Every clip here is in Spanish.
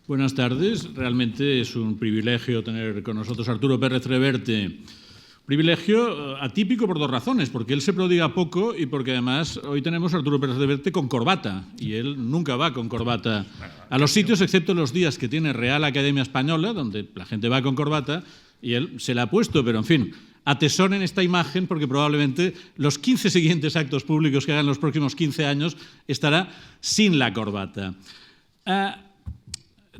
Buenas tardes. Realmente es un privilegio tener con nosotros a Arturo Pérez Reverte. Privilegio atípico por dos razones, porque él se prodiga poco y porque además hoy tenemos a Arturo Pérez Reverte con corbata y él nunca va con corbata a los sitios, excepto los días que tiene Real Academia Española, donde la gente va con corbata y él se la ha puesto, pero en fin, atesoren esta imagen porque probablemente los 15 siguientes actos públicos que hagan los próximos 15 años estará sin la corbata.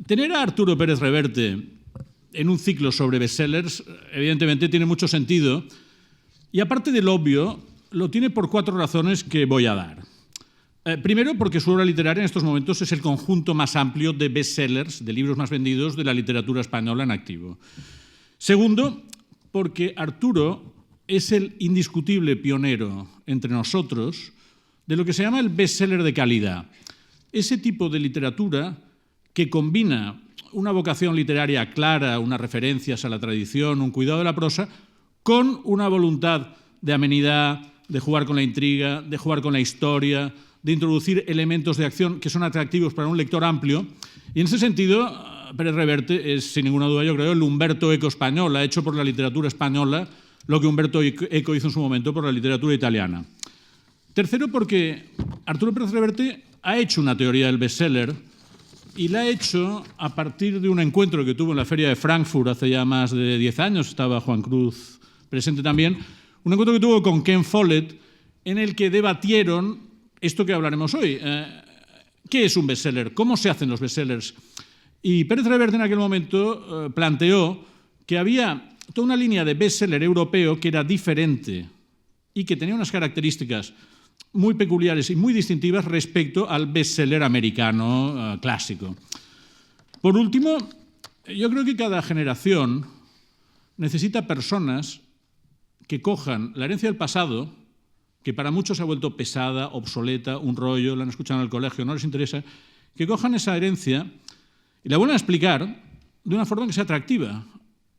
Tener a Arturo Pérez Reverte en un ciclo sobre bestsellers evidentemente tiene mucho sentido y aparte del obvio lo tiene por 4 razones que voy a dar. Primero, porque su obra literaria en estos momentos es el conjunto más amplio de bestsellers, de libros más vendidos de la literatura española en activo. Segundo, porque Arturo es el indiscutible pionero entre nosotros de lo que se llama el bestseller de calidad. Ese tipo de literatura que combina una vocación literaria clara, unas referencias a la tradición, un cuidado de la prosa, con una voluntad de amenidad, de jugar con la intriga, de jugar con la historia, de introducir elementos de acción que son atractivos para un lector amplio. Y en ese sentido, Pérez Reverte es, sin ninguna duda, yo creo, el Umberto Eco español. Ha hecho por la literatura española lo que Umberto Eco hizo en su momento por la literatura italiana. Tercero, porque Arturo Pérez Reverte ha hecho una teoría del bestseller y la ha hecho a partir de un encuentro que tuvo en la Feria de Frankfurt hace ya más de 10 años, estaba Juan Cruz presente también, un encuentro que tuvo con Ken Follett en el que debatieron esto que hablaremos hoy. ¿Qué es un bestseller? ¿Cómo se hacen los bestsellers? Y Pérez Reverte en aquel momento planteó que había toda una línea de bestseller europeo que era diferente y que tenía unas características muy peculiares y muy distintivas respecto al bestseller americano clásico. Por último, yo creo que cada generación necesita personas que cojan la herencia del pasado, que para muchos se ha vuelto pesada, obsoleta, un rollo, la han escuchado en el colegio, no les interesa, que cojan esa herencia y la vuelvan a explicar de una forma que sea atractiva.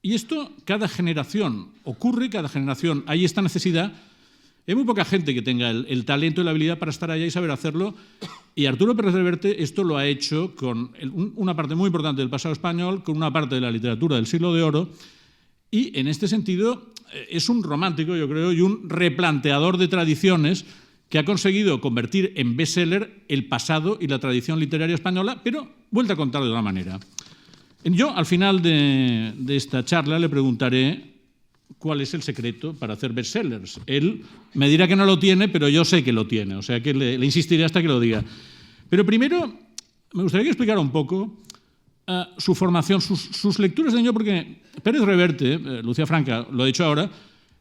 Y esto cada generación ocurre, cada generación hay esta necesidad. Hay muy poca gente que tenga el talento y la habilidad para estar allá y saber hacerlo. Y Arturo Pérez Reverte esto lo ha hecho con una parte muy importante del pasado español, con una parte de la literatura del siglo de oro. Y en este sentido es un romántico, yo creo, y un replanteador de tradiciones que ha conseguido convertir en bestseller el pasado y la tradición literaria española, pero vuelta a contar de otra manera. Yo, al final de esta charla, le preguntaré cuál es el secreto para hacer bestsellers. Él me dirá que no lo tiene, pero yo sé que lo tiene, o sea que le insistiré hasta que lo diga. Pero primero, me gustaría que explicara un poco su formación, sus lecturas de niño, porque Pérez Reverte, Lucía Franca lo ha dicho ahora,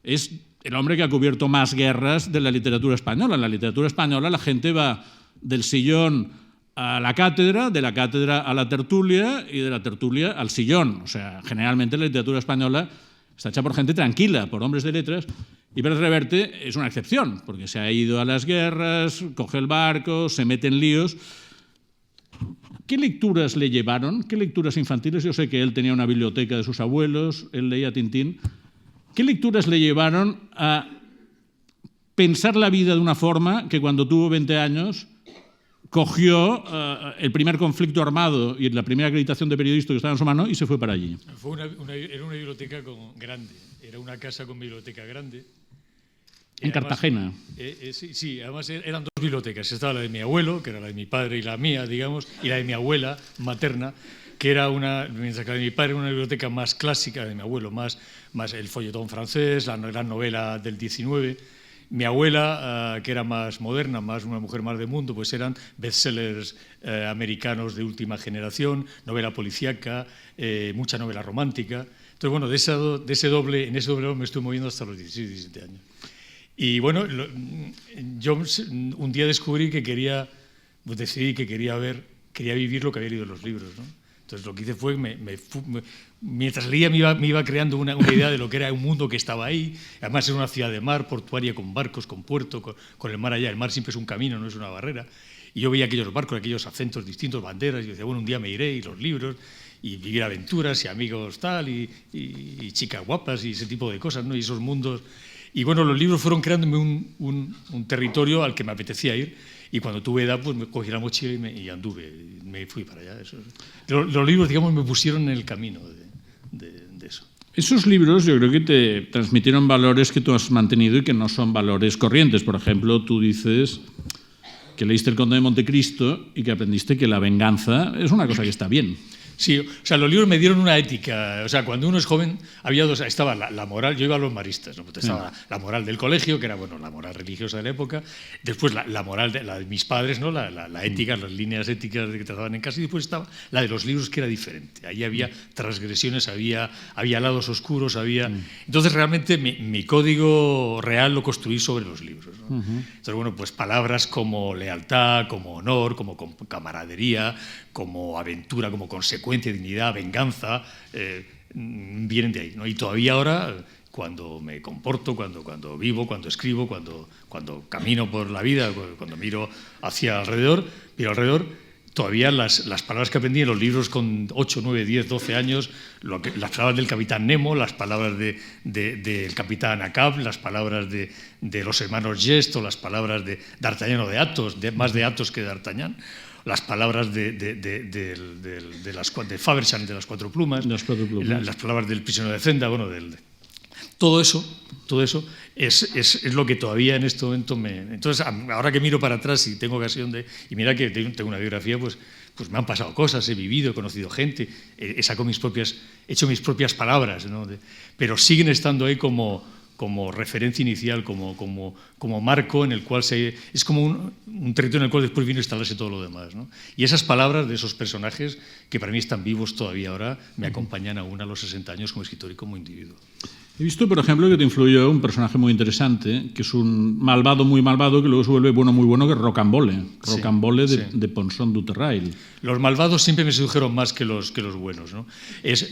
es el hombre que ha cubierto más guerras de la literatura española. En la literatura española la gente va del sillón a la cátedra, de la cátedra a la tertulia y de la tertulia al sillón. O sea, generalmente la literatura española está hecha por gente tranquila, por hombres de letras, y Pérez Reverte es una excepción, porque se ha ido a las guerras, coge el barco, se mete en líos. ¿Qué lecturas le llevaron? ¿Qué lecturas infantiles? Yo sé que él tenía una biblioteca de sus abuelos, él leía Tintín. ¿Qué lecturas le llevaron a pensar la vida de una forma que cuando tuvo 20 años cogió el primer conflicto armado y la primera acreditación de periodista que estaba en su mano y se fue para allí? Era una biblioteca grande, era una casa con biblioteca grande. En Cartagena. Sí, además eran 2 bibliotecas. Estaba la de mi abuelo, que era la de mi padre, y la mía, digamos, y la de mi abuela materna, que era mientras que la de mi padre era una biblioteca más clásica, la de mi abuelo, más el folletón francés, la gran novela del 19. Mi abuela, que era más moderna, más una mujer más de mundo, pues eran bestsellers americanos de última generación, novela policíaca, mucha novela romántica. Entonces, bueno, en ese doble me estuve moviendo hasta los 16, 17 años. Y bueno, yo un día decidí que quería vivir lo que había leído en los libros, ¿no? Entonces lo que hice fue, mientras leía me iba creando una idea de lo que era un mundo que estaba ahí. Además era una ciudad de mar, portuaria, con barcos, con puerto, con el mar allá. El mar siempre es un camino, no es una barrera. Y yo veía aquellos barcos, aquellos acentos distintos, banderas, y yo decía, bueno, un día me iré, y los libros, y vivir aventuras, y amigos tal, y chicas guapas, y ese tipo de cosas, ¿no? Y esos mundos. Y bueno, los libros fueron creándome un territorio al que me apetecía ir. Y cuando tuve edad, pues me cogí la mochila y anduve, y me fui para allá. Eso. Los libros, digamos, me pusieron en el camino de eso. Esos libros yo creo que te transmitieron valores que tú has mantenido y que no son valores corrientes. Por ejemplo, tú dices que leíste El Conde de Montecristo y que aprendiste que la venganza es una cosa que está bien. Sí, o sea, los libros me dieron una ética. O sea, cuando uno es joven, había dos. Estaba la moral, yo iba a los maristas, ¿no? Estaba la moral del colegio, que era, bueno, la moral religiosa de la época. Después la moral de mis padres, ¿no? La ética, las líneas éticas que trataban en casa. Y después estaba la de los libros, que era diferente. Ahí había transgresiones, había lados oscuros, había. Entonces, realmente, mi código real lo construí sobre los libros, ¿no? Entonces, bueno, pues palabras como lealtad, como honor, como camaradería, como aventura, como consecuencia, dignidad, venganza, vienen de ahí, ¿no? Y todavía ahora, cuando me comporto, cuando vivo, cuando escribo, cuando camino por la vida, cuando miro hacia alrededor, todavía las palabras que aprendí en los libros con 8, 9, 10, 12 años, las palabras del capitán Nemo, las palabras del capitán Ahab, las palabras de los hermanos Jest, o las palabras de D'Artagnan o de Athos, más de Athos que de D'Artagnan, las palabras de Faversham, de las cuatro plumas, las palabras del prisionero de Zenda, bueno, todo eso es lo que todavía en este momento me. Entonces, ahora que miro para atrás y tengo ocasión y mira que tengo una biografía, pues me han pasado cosas, he vivido, he conocido gente, he hecho mis propias palabras, ¿no? Pero siguen estando ahí como referencia inicial, como marco en el cual es como un territorio en el cual después vino a instalarse todo lo demás, ¿no? Y esas palabras de esos personajes, que para mí están vivos todavía ahora, me acompañan aún a los 60 años como escritor y como individuo. He visto, por ejemplo, que te influyó un personaje muy interesante, que es un malvado muy malvado, que luego se vuelve bueno muy bueno, que es Rocambole. Rocambole de Ponson du Terrail. Los malvados siempre me sedujeron más que los buenos, ¿no?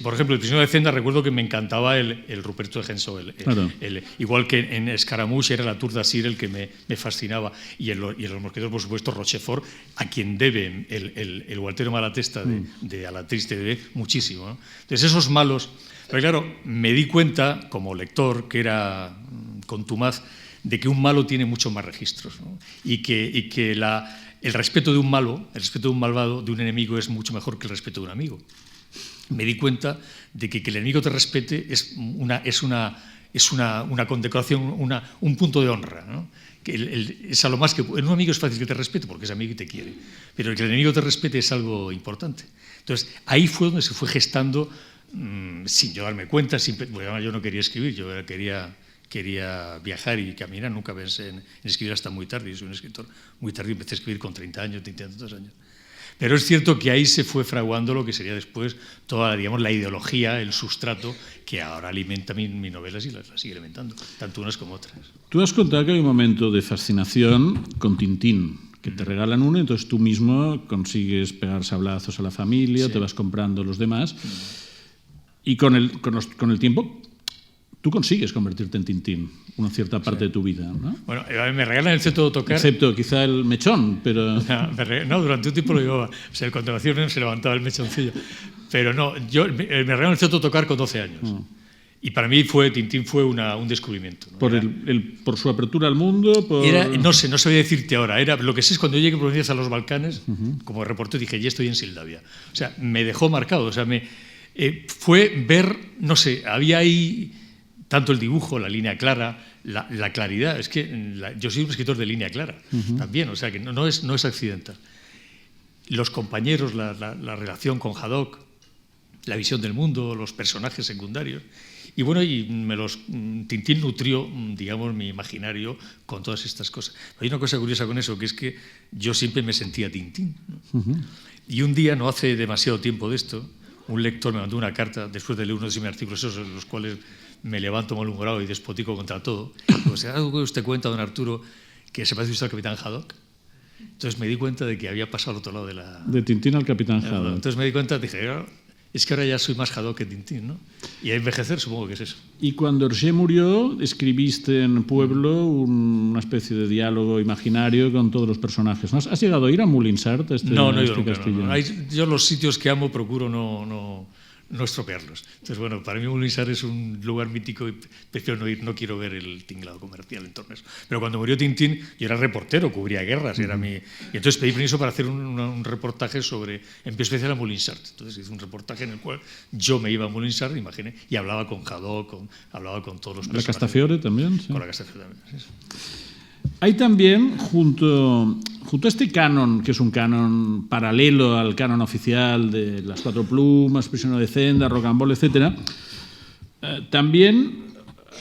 Por ejemplo, el prisionero de Zenda, recuerdo que me encantaba el Ruperto de Henso. Claro. Igual que en Escaramouche era la Tour d'Assir el que me fascinaba. Y en los mosqueteros, por supuesto, Rochefort, a quien debe el Gualterio Malatesta de A la triste bebé muchísimo, ¿no? Entonces, esos malos. Pero claro, me di cuenta, como lector, que era contumaz, de que un malo tiene muchos más registros, ¿no? Y que el respeto de un malo, el respeto de un malvado, de un enemigo, es mucho mejor que el respeto de un amigo. Me di cuenta de que el enemigo te respete es una condecoración, un punto de honra, ¿no? Es a lo más que en un amigo es fácil que te respete porque es amigo y te quiere, pero el que el enemigo te respete es algo importante. Entonces, ahí fue donde se fue gestando, sin yo darme cuenta, porque yo no quería escribir, yo quería viajar y caminar, nunca pensé en escribir hasta muy tarde. Yo soy un escritor muy tarde, empecé a escribir con 30 años, 30 y tantos años. Pero es cierto que ahí se fue fraguando lo que sería después toda, digamos, la ideología, el sustrato que ahora alimenta mis novelas y las sigue alimentando, tanto unas como otras. Tú has contado que hay un momento de fascinación con Tintín, que te regalan uno, entonces tú mismo consigues pegar sablazos a la familia, te vas comprando los demás. Y con el tiempo, tú consigues convertirte en Tintín, una cierta parte de tu vida, ¿no? Bueno, me regalan el cetro de tocar. Excepto quizá el mechón, pero. No, durante un tiempo lo llevaba. O sea, el continuación se levantaba el mechoncillo. Pero no, me regalan el cetro de tocar con 12 años. Y para mí Tintín fue un descubrimiento, ¿no? Por su apertura al mundo. No sabía decirte ahora. Lo que sé es cuando yo llegué por primera vez a los Balcanes, como reportero, dije, ya estoy en Sildavia. O sea, me dejó marcado. O sea, fue ver, no sé, había ahí tanto el dibujo, la línea clara, la claridad. Es que yo soy un escritor de línea clara también, o sea que no es accidental. Los compañeros, la relación con Haddock, la visión del mundo, los personajes secundarios. Y bueno, Tintín nutrió, digamos, mi imaginario con todas estas cosas. Pero hay una cosa curiosa con eso, que es que yo siempre me sentía Tintín, ¿no? Y un día, no hace demasiado tiempo de esto, un lector me mandó una carta, después de leer uno de mis artículos, esos en los cuales me levanto malhumorado y despotico contra todo. Pues, ¿se da usted cuenta, don Arturo, que se parece usted al capitán Haddock? Entonces me di cuenta de que había pasado al otro lado de la... De Tintín al capitán Haddock. Entonces me di cuenta, dije, es que ahora ya soy más Haddock que Tintín, ¿no? Y a envejecer supongo que es eso. Y cuando Hergé murió, escribiste en Pueblo una especie de diálogo imaginario con todos los personajes, ¿no? ¿Has llegado a ir a Moulinsart? No he ido nunca, no. Yo los sitios que amo procuro no no estropearlos. Entonces, bueno, para mí Molinsart es un lugar mítico y prefiero no ir, no quiero ver el tinglado comercial en torno a eso. Pero cuando murió Tintín, yo era reportero, cubría guerras, era mi... Y entonces pedí permiso para hacer un reportaje sobre, en pie especial a Molinsart. Entonces hice un reportaje en el cual yo me iba a Molinsart, imaginé, y hablaba con Haddock, hablaba con todos los personajes. La Castafiore también. Sí. Con la Castafiore también, sí. Hay también, junto a este canon, que es un canon paralelo al canon oficial de Las Cuatro Plumas, Prisionero de Zenda, Rocambole, etc., también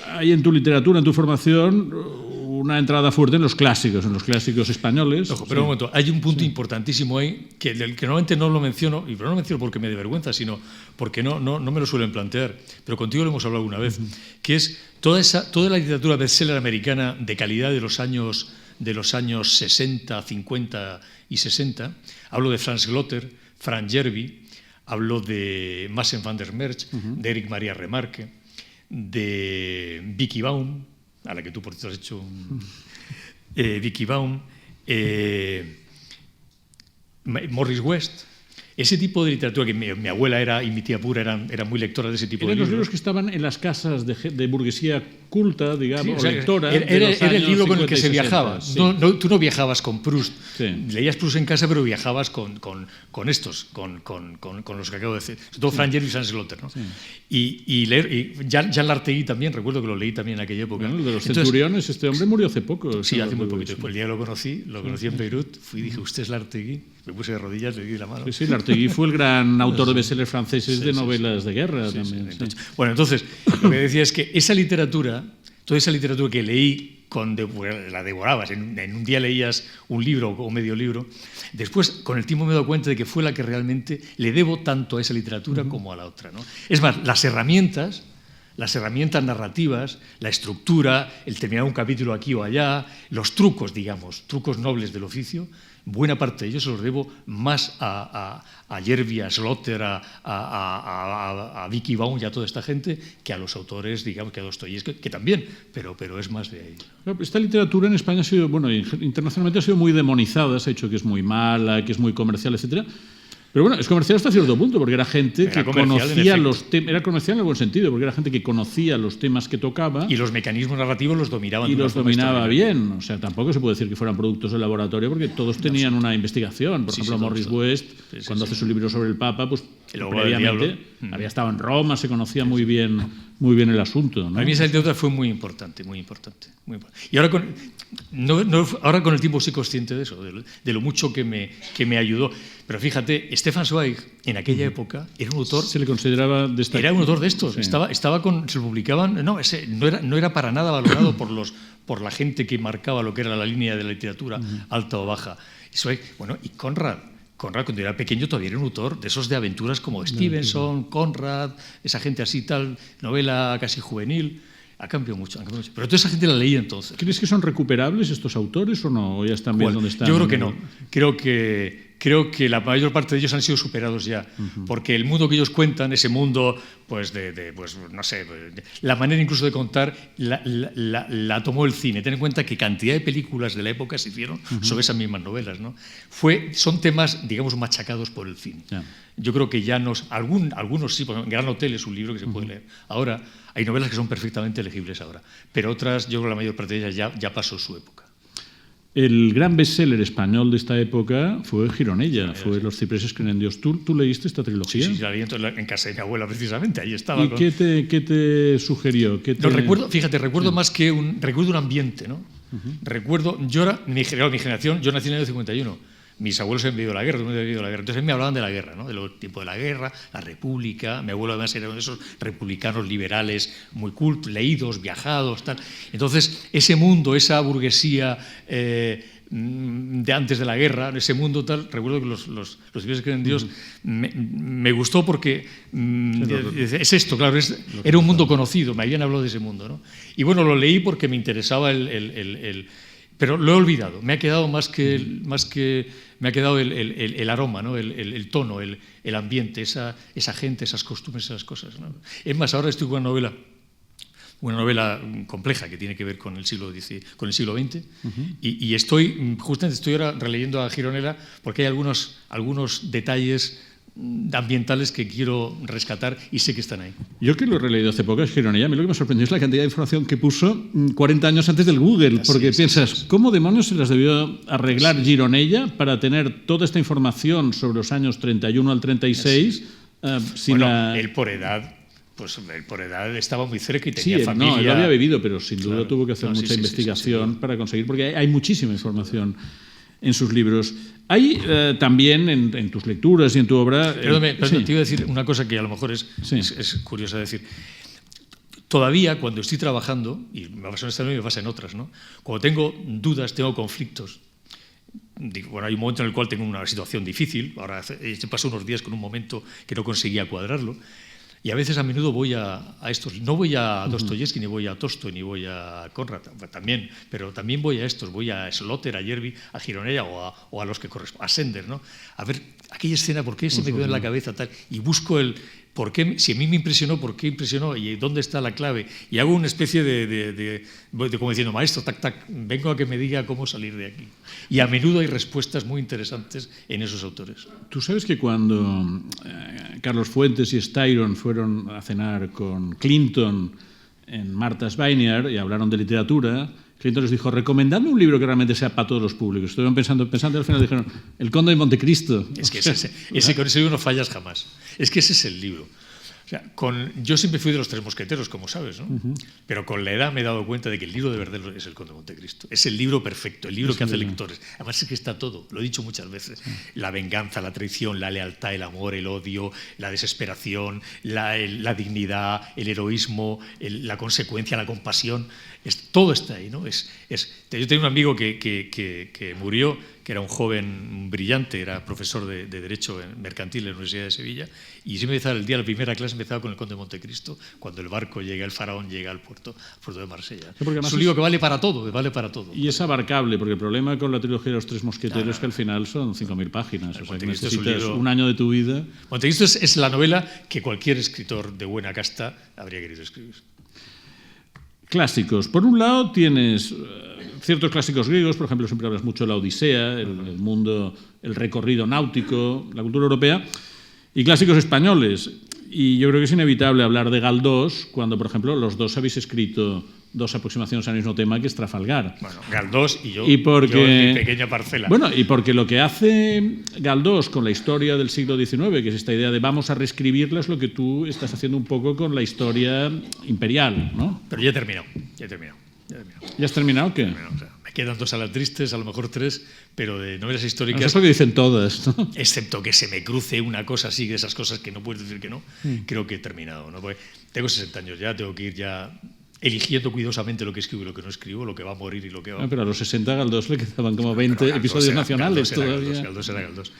hay en tu literatura, en tu formación, una entrada fuerte en los clásicos españoles. Ojo, pero un momento, hay un punto importantísimo ahí, que normalmente no lo menciono, y no lo menciono porque me dé vergüenza, sino porque no me lo suelen plantear, pero contigo lo hemos hablado una vez, que es toda la literatura bestseller americana de calidad de los años 60, 50 y 60. Hablo de Franz Glotter, Frank Järvi, hablo de Massen van der Merch, de Eric Maria Remarque, de Vicky Baum, a la que tú por cierto has hecho Vicky Baum, Morris West. Ese tipo de literatura que mi abuela y mi tía pura eran muy lectoras de ese tipo de libros. Eran los libros que estaban en las casas de burguesía culta, digamos, sí, o sea, lectora. Era el libro con el que se viajaba. Sí. Tú no viajabas con Proust. Sí. Leías Proust en casa, pero viajabas con estos, con los que acabo de decir. Sobre todo Frank Järvi y Franz Glotter, ¿no? Sí. Y Jean Lartegui también, recuerdo que lo leí también en aquella época. Bueno, de los centuriones, este hombre murió hace poco. Sí, hace muy poquito. Después el día que lo conocí en Beirut, fui y dije, ¿usted es Lartegui? Me puse de rodillas, le di la mano. Sí, Lartegui fue el gran autor de bestsellers franceses de novelas de guerra también. Entonces, bueno, entonces, lo que decía es que toda esa literatura que leí, la devorabas, en un día leías un libro o medio libro, después con el tiempo me he dado cuenta de que fue la que realmente le debo tanto a esa literatura como a la otra, ¿no? Es más, las herramientas narrativas, la estructura, el terminar un capítulo aquí o allá, los trucos, digamos, trucos nobles del oficio, buena parte de ellos se los debo más a Järvi, a Slotter, a Vicky Baum y a toda esta gente que a los autores, digamos, que a Dostoyevski, que también, pero es más de ahí. Esta literatura en España ha sido, bueno, internacionalmente ha sido muy demonizada, se ha dicho que es muy mala, que es muy comercial, etcétera. Pero bueno, es comercial hasta cierto punto, porque era gente que conocía los temas. Era comercial en el buen sentido, porque era gente que conocía los temas que tocaba. Y los mecanismos narrativos los dominaban. Y los dominaba bien. O sea, tampoco se puede decir que fueran productos de laboratorio, porque todos tenían una investigación. Por ejemplo, Morris West, cuando hace su libro sobre el Papa, pues previamente había estado en Roma, se conocía muy bien el asunto, ¿no? A mí esa literatura fue muy importante. Y ahora con el tiempo soy consciente de eso, de lo mucho que me ayudó. Pero fíjate, Stefan Zweig en aquella época era un autor. Se le consideraba destacado. Era un autor de estos. Sí. Se lo publicaban. No era para nada valorado por la gente que marcaba lo que era la línea de la literatura alta o baja. Y Conrad, cuando era pequeño, todavía era un autor de esos de aventuras como Stevenson, Conrad, esa gente así tal, novela casi juvenil. Ha cambiado mucho. Pero toda esa gente la leía entonces. ¿Crees que son recuperables estos autores o no? ¿O ya están bien donde están? Yo creo que no. Creo que la mayor parte de ellos han sido superados ya, porque el mundo que ellos cuentan, ese mundo, pues no sé, la manera incluso de contar la tomó el cine. Ten en cuenta que cantidad de películas de la época se hicieron sobre esas mismas novelas, ¿no? Son temas, digamos, machacados por el cine. Yeah. Yo creo que ya algunos sí, por ejemplo, Gran Hotel es un libro que se puede leer. Ahora hay novelas que son perfectamente legibles ahora, pero otras, yo creo que la mayor parte de ellas ya pasó su época. El gran bestseller español de esta época fue Gironella, fue Los cipreses creen en Dios. ¿Tú leíste esta trilogía? Sí, la leí en casa de mi abuela precisamente, ahí estaba. ¿Y qué te sugirió? Recuerdo más que un ambiente, ¿no? Recuerdo, mi generación, yo nací en el año 51. Mis abuelos habían vivido la guerra, entonces me hablaban de la guerra, ¿no? Del tiempo de la guerra, la república. Mi abuelo además era uno de esos republicanos liberales muy cultos, leídos, viajados, tal. Entonces, ese mundo, esa burguesía de antes de la guerra, ese mundo tal, recuerdo que los civiles que creen en Dios me gustó porque es esto, claro, era un mundo conocido, me habían hablado de ese mundo, ¿no? Y bueno, lo leí porque me interesaba pero lo he olvidado, me ha quedado me ha quedado el aroma, ¿no? el tono, el ambiente, esa gente, esas costumbres, esas cosas, ¿no? Es más, ahora estoy con una novela compleja que tiene que ver con el siglo XX, y justamente estoy ahora releyendo a Gironella porque hay algunos detalles ambientales que quiero rescatar y sé que están ahí. Yo que lo he releído hace poco, es Gironella, a mí lo que me sorprendió es la cantidad de información que puso 40 años antes del Google, porque piensas, ¿cómo demonios se las debió arreglar Gironella para tener toda esta información sobre los años 31 al 36? Él por edad... Pues él por edad estaba muy cerca y tenía familia. No, él lo había vivido, pero sin duda tuvo que hacer mucha investigación para conseguir, porque hay muchísima información en sus libros. Hay también en tus lecturas y en tu obra... Perdóname, te iba a decir una cosa que a lo mejor es curiosa decir. Todavía cuando estoy trabajando, y me pasa en esta y me pasa en otras, ¿no? Cuando tengo dudas, tengo conflictos, bueno, hay un momento en el cual tengo una situación difícil, ahora pasé unos días con un momento que no conseguía cuadrarlo, y a veces, a menudo, voy a estos. No voy a Dostoyevsky, ni voy a Tolstoy, ni voy a Conrad, también, pero también voy a estos. Voy a Slotter, a Yerby, a Gironella o a los que corresponden, a Sender, ¿no? A ver, aquella escena, ¿por qué se me quedó en la cabeza tal? Y busco el por qué, si a mí me impresionó, ¿por qué impresionó? ¿Y dónde está la clave? Y hago una especie de como diciendo, maestro, tac, tac, vengo a que me diga cómo salir de aquí. Y a menudo hay respuestas muy interesantes en esos autores. Tú sabes que cuando Carlos Fuentes y Styron fueron a cenar con Clinton en Martha's Vineyard y hablaron de literatura, Clinton les dijo, recomendadme un libro que realmente sea para todos los públicos. Estuvieron pensando y al final dijeron, El Conde de Montecristo. Es que con ese libro no fallas jamás. Es que ese es el libro. O sea, yo siempre fui de los Tres Mosqueteros, como sabes, ¿no? Pero con la edad me he dado cuenta de que el libro de verdad es El Conde de Montecristo. Es el libro perfecto, el libro que hace lectores. Además es que está todo, lo he dicho muchas veces. La venganza, la traición, la lealtad, el amor, el odio, la desesperación, la dignidad, el heroísmo, la consecuencia, la compasión. Todo está ahí, ¿no? Yo tenía un amigo que murió, que era un joven brillante, era profesor de Derecho Mercantil en la Universidad de Sevilla, y siempre empezaba el día, la primera clase empezaba con El Conde de Montecristo, cuando el barco llega, el faraón llega al puerto de Marsella. Sí, es un libro que vale para todo, Y es abarcable, porque el problema con la trilogía de los Tres Mosqueteros es que al final son 5.000 páginas. O sea, que necesitas un año de tu vida. Montecristo es la novela que cualquier escritor de buena casta habría querido escribir. Clásicos. Por un lado tienes ciertos clásicos griegos, por ejemplo, siempre hablas mucho de la Odisea, el mundo, el recorrido náutico, la cultura europea, y clásicos españoles. Y yo creo que es inevitable hablar de Galdós cuando, por ejemplo, los dos habéis escrito dos aproximaciones al mismo tema, que es Trafalgar. Bueno, Galdós y yo en mi pequeña parcela. Bueno, y porque lo que hace Galdós con la historia del siglo XIX, que es esta idea de vamos a reescribirla, es lo que tú estás haciendo un poco con la historia imperial, ¿no? Pero ya he terminado. ¿Ya has terminado qué? O sea, me quedan 2 alatristes, a lo mejor 3, pero de novelas históricas... Eso es lo que dicen todas, ¿no? Excepto que se me cruce una cosa así, de esas cosas que no puedes decir que no, creo que he terminado, ¿no? Porque tengo 60 años ya, tengo que ir ya eligiendo cuidadosamente lo que escribo y lo que no escribo, lo que va a morir y lo que va... pero a los 60 a Galdós le quedaban como 20 episodios nacionales todavía. Galdós era Galdós.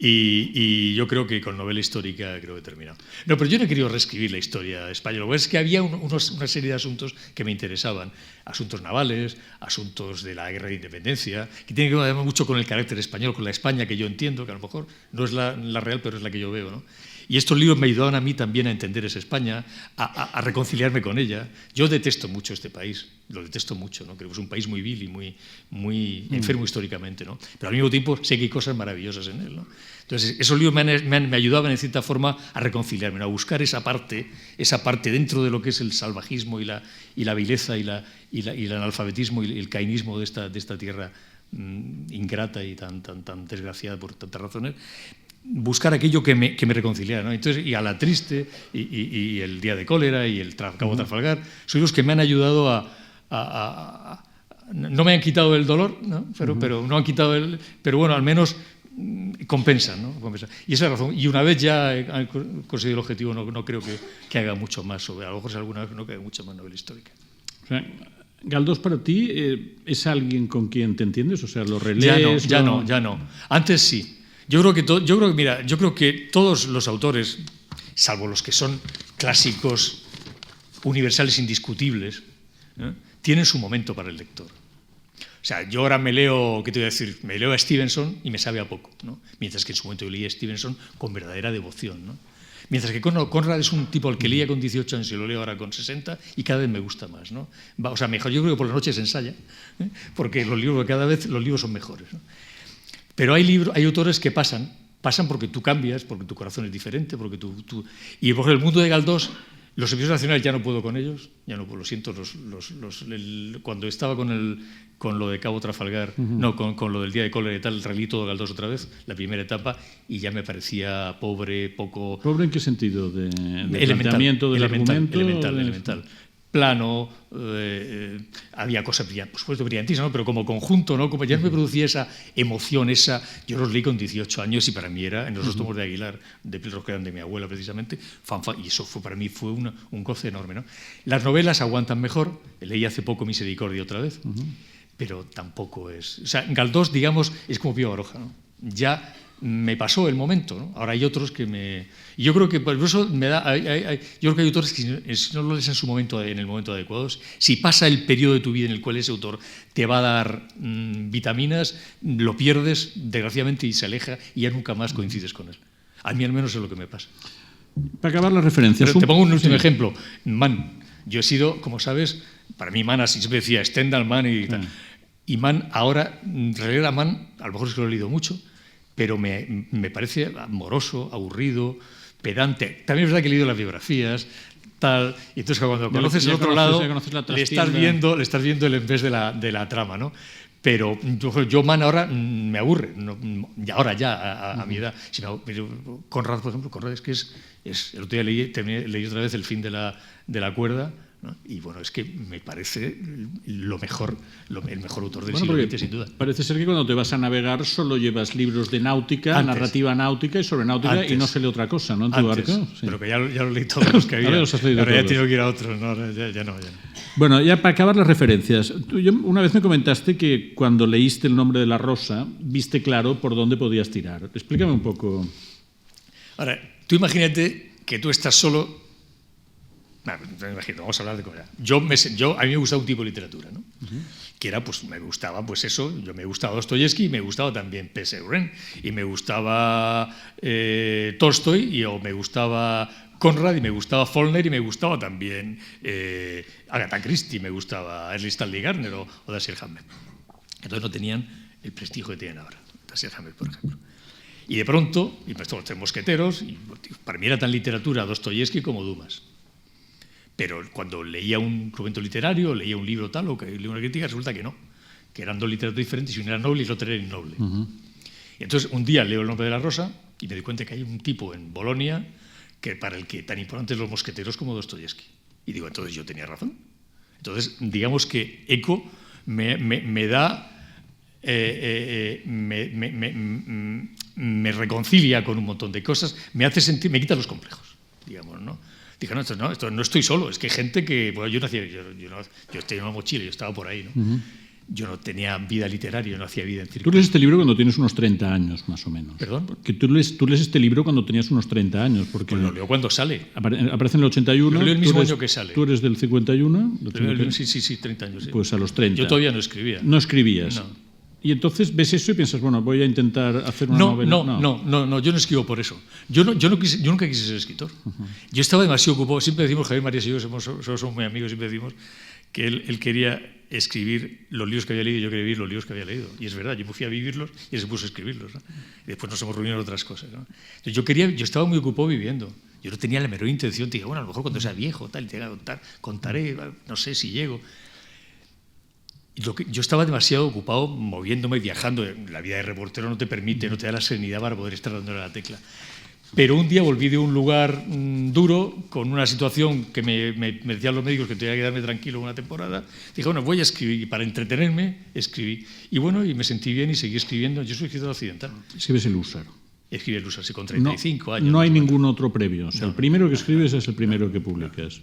Y yo creo que con novela histórica creo que he terminado. No, pero yo no he querido reescribir la historia española. Lo que es que había una serie de asuntos que me interesaban. Asuntos navales, asuntos de la guerra de independencia, que tienen que ver mucho con el carácter español, con la España que yo entiendo, que a lo mejor no es la real, pero es la que yo veo, ¿no? Y estos libros me ayudaban a mí también a entender esa España, a reconciliarme con ella. Yo detesto mucho este país, lo detesto mucho, ¿no? Creo que es un país muy vil y muy enfermo históricamente, ¿no? Pero al mismo tiempo sé que hay cosas maravillosas en él, ¿no? Entonces, esos libros me ayudaban en cierta forma a reconciliarme, a buscar esa parte dentro de lo que es el salvajismo y la vileza y el analfabetismo y el cainismo de esta tierra ingrata y tan desgraciada por tantas razones. Buscar aquello que me reconciliara, ¿no? Entonces, y a la triste, y el día de cólera, y el Cabo Trafalgar, son los que me han ayudado no me han quitado el dolor, ¿no? Pero no han quitado pero bueno, al menos compensan, ¿no? Compensan. Y esa es la razón. Y una vez ya he conseguido el objetivo, no creo que haga mucho más sobre, a lo mejor alguna vez no que haga mucha más novela histórica. O sea, Galdós para ti es alguien con quien te entiendes, o sea, lo relees. Ya no. Antes sí. Yo creo que todos los autores, salvo los que son clásicos universales indiscutibles, ¿no?, tienen su momento para el lector. O sea, yo ahora me leo, ¿qué te voy a decir? Me leo a Stevenson y me sabe a poco, ¿no? Mientras que en su momento yo leí a Stevenson con verdadera devoción, ¿no? Mientras que Conrad es un tipo al que leía con 18 años y lo leo ahora con 60 y cada vez me gusta más, ¿no? O sea, mejor, yo creo que por las noches se ensaya, porque cada vez los libros son mejores, ¿no? Pero hay autores que pasan pasan porque tú cambias, porque tu corazón es diferente, porque Y por ejemplo, el mundo de Galdós, los episodios nacionales ya no puedo con ellos, ya no puedo, lo siento, cuando estaba con lo de Cabo Trafalgar, no, con lo del día de cólera y tal, el rally todo Galdós otra vez, la primera etapa, y ya me parecía pobre, poco... ¿Pobre en qué sentido? ¿De planteamiento del argumento? Elemental. Plano, había cosas por supuesto brillantísimas, ¿no? Pero como conjunto, ¿no? Como ya me producía esa emoción, yo los leí con 18 años y para mí era en los tomos de Aguilar, de Piel que eran de mi abuela precisamente, y eso para mí fue un goce enorme, ¿no? Las novelas aguantan mejor, leí hace poco Misericordia otra vez, pero tampoco es... O sea, Galdós, digamos, es como Pío Baroja, ¿no? Ya me pasó el momento, ¿no? Ahora hay otros que me... Y yo creo que por eso me da... yo creo que hay autores que si no lo lees en el momento adecuado, si pasa el periodo de tu vida en el cual ese autor te va a dar vitaminas, lo pierdes, desgraciadamente, y se aleja y ya nunca más coincides con él. A mí al menos es lo que me pasa. Para acabar las referencias... Pero te pongo un último ejemplo. Mann. Yo he sido, como sabes, para mí Mann, así siempre decía Stendhal, Mann y tal. Y Mann ahora, releer a Mann, a lo mejor es que lo he leído mucho, pero me parece moroso, aburrido, pedante. También es verdad que he leído las biografías, tal, y entonces cuando conoces el otro lado, le estás viendo el en vez de la trama, ¿no? Pero yo Mann ahora me aburre, ahora ya, a mi edad. Conrad, por ejemplo, Conrad es que el otro día leí otra vez El fin de la cuerda, ¿no? Y bueno, es que me parece el mejor autor del siglo XX, sin duda. Parece ser que cuando te vas a navegar solo llevas libros de náutica, narrativa náutica y sobre náutica, y no se lee otra cosa, ¿no? En tu barco. Sí. Pero que ya lo leí todos los que había. Ahora ya tengo que ir a otros, ¿no? Ya no. Bueno, ya para acabar las referencias. Una vez me comentaste que cuando leíste El nombre de la rosa, viste claro por dónde podías tirar. Explícame un poco. Ahora, tú imagínate que tú estás solo... vamos a hablar de cosas. A mí me gustaba un tipo de literatura, ¿no? Que era, pues me gustaba, pues eso, me gustaba Dostoyevsky y me gustaba también P. Seuren, y me gustaba Tolstoy, o me gustaba Conrad, y me gustaba Faulkner, y me gustaba también Agatha Christie, me gustaba Ernest Stanley Gardner o Dashiell Hammett. Entonces no tenían el prestigio que tienen ahora, Dashiell Hammett, por ejemplo. Y de pronto, y pues, los Tres Mosqueteros, y para mí era tan literatura Dostoyevsky como Dumas. Pero cuando leía un documento literario, leía un libro tal o que leía una crítica, resulta que no, que eran dos literaturas diferentes, y una era noble y la otra era innoble. Y entonces un día leo El nombre de la rosa y me doy cuenta que hay un tipo en Bolonia para el que tan importantes los mosqueteros como Dostoyevsky. Y digo, entonces yo tenía razón. Entonces, digamos que Eco me da... me reconcilia con un montón de cosas, me hace sentir, me quita los complejos, digamos, ¿no? Dije, esto no estoy solo, es que hay gente que... Bueno, yo tenía una mochila, yo estaba por ahí, ¿no? Yo no tenía vida literaria, yo no hacía vida en círculo. Tú lees este libro cuando tienes unos 30 años, más o menos. ¿Perdón? Que tú lees este libro cuando tenías unos 30 años. Porque pues lo leo cuando sale. Aparece en el 81. Lo leo el mismo año que sale. ¿Tú eres del 51? Sí, 30 años. Sí. Pues a los 30. Yo todavía no escribía. ¿No escribías? No. Y entonces ves eso y piensas, bueno, voy a intentar hacer una novela. No, yo no escribo por eso. Yo nunca quise ser escritor. Yo estaba demasiado ocupado. Siempre decimos, Javier Marías y yo somos muy amigos, siempre decimos que él quería escribir los libros que había leído y yo quería vivir los libros que había leído. Y es verdad, yo me fui a vivirlos y él se puso a escribirlos, ¿no? Y después nos hemos reunido en otras cosas, ¿no? Entonces yo estaba muy ocupado viviendo. Yo no tenía la menor intención. Dije, bueno, a lo mejor cuando sea viejo, tal, te contaré, no sé si llego. Yo estaba demasiado ocupado moviéndome, viajando. La vida de reportero no te permite, no te da la serenidad para poder estar dándole a la tecla. Pero un día volví de un lugar duro, con una situación que me decían los médicos que tenía que quedarme tranquilo una temporada. Dije, bueno, voy a escribir. Y para entretenerme, escribí. Y bueno, y me sentí bien y seguí escribiendo. Yo soy escritor occidental. Escribes el Húsar. Escribí el Húsar, sí, con 35 años. No hay ningún otro previo. O sea, el primero que escribes es el primero que publicas.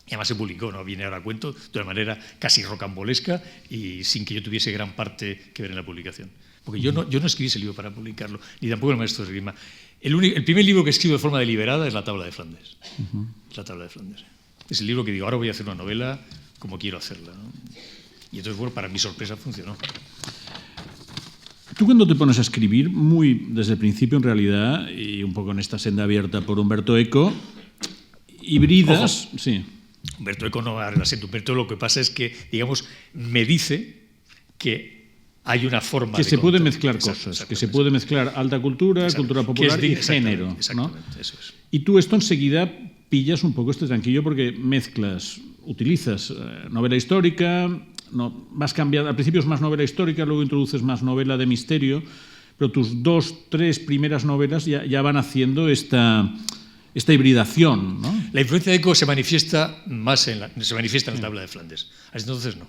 Y además se publicó, no viene ahora a cuento, de una manera casi rocambolesca y sin que yo tuviese gran parte que ver en la publicación. Porque yo no escribí ese libro para publicarlo, ni tampoco el maestro de Esgrima. El primer libro que escribo de forma deliberada es La tabla de Flandes. La tabla de Flandes. Es el libro que digo, ahora voy a hacer una novela como quiero hacerla, ¿no? Y entonces, bueno, para mi sorpresa funcionó. Tú cuando te pones a escribir, muy desde el principio en realidad, y un poco en esta senda abierta por Umberto Eco, hibridas... Ojo. Sí. Humberto Eco no arregla asiento. Humberto lo que pasa es que, digamos, me dice que hay una forma que de se puede contar. mezclar cosas, que se puede mezclar alta cultura, cultura popular y género, ¿no? Eso es. Y tú esto enseguida pillas un poco este tranquillo porque mezclas, utilizas novela histórica, no, vas cambiando, al principio es más novela histórica, luego introduces más novela de misterio, pero tus 2, 3 primeras novelas ya van haciendo esta hibridación, ¿no? La influencia de Eco se manifiesta más en la tabla de Flandes. Hasta entonces no.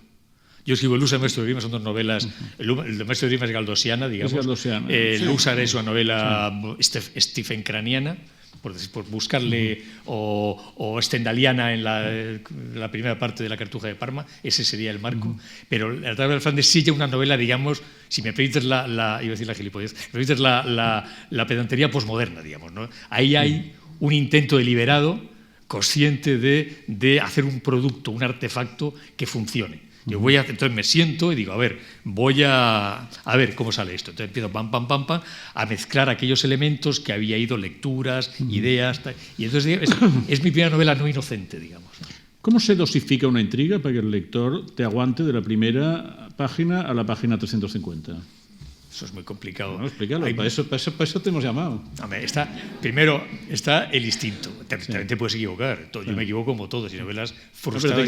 Yo escribo El Húsar, el maestro de Grima, son 2 novelas. El maestro de Grima es galdosiana, digamos. Es galdosiana. El Húsar es una novela stephencraniana, por buscarle, o stendhaliana en la primera parte de La Cartuja de Parma. Ese sería el marco. Pero la tabla de Flandes sí ya una novela, digamos, si me permites iba a decir la gilipollez, me permites la pedantería posmoderna, digamos, ¿no? Ahí hay un intento deliberado, consciente de hacer un producto, un artefacto que funcione. Entonces me siento y digo, a ver, voy a ver cómo sale esto. Entonces empiezo a mezclar aquellos elementos que había ido, lecturas, ideas, y entonces es mi primera novela no inocente, digamos. ¿Cómo se dosifica una intriga para que el lector te aguante de la primera página a la página 350? Eso es muy complicado. Bueno, explícalo, para eso te hemos llamado. Primero está el instinto. También te puedes equivocar. Yo me equivoco como todos. Y novelas frustradas.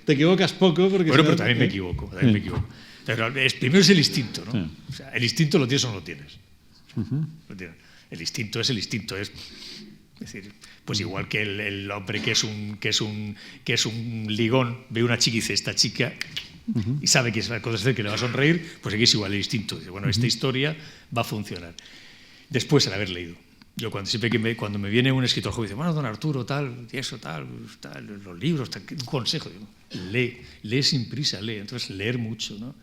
Te equivocas poco porque... Bueno, pero también me equivoco. Pero primero es el instinto, ¿no? Sí. O sea, el instinto lo tienes o no lo tienes. El instinto es el instinto. Es decir, pues igual que el hombre que es un ligón ve una chica y dice, esta chica... y sabe que es acontecer que le va a sonreír, pues aquí es igual el instinto. Dice, bueno, esta historia va a funcionar. Después, al haber leído. Yo cuando me viene un escritor joven y dice, bueno, don Arturo, tal, y eso, tal, los libros, tal, un consejo, digo, lee sin prisa, lee. Entonces, leer mucho, ¿no?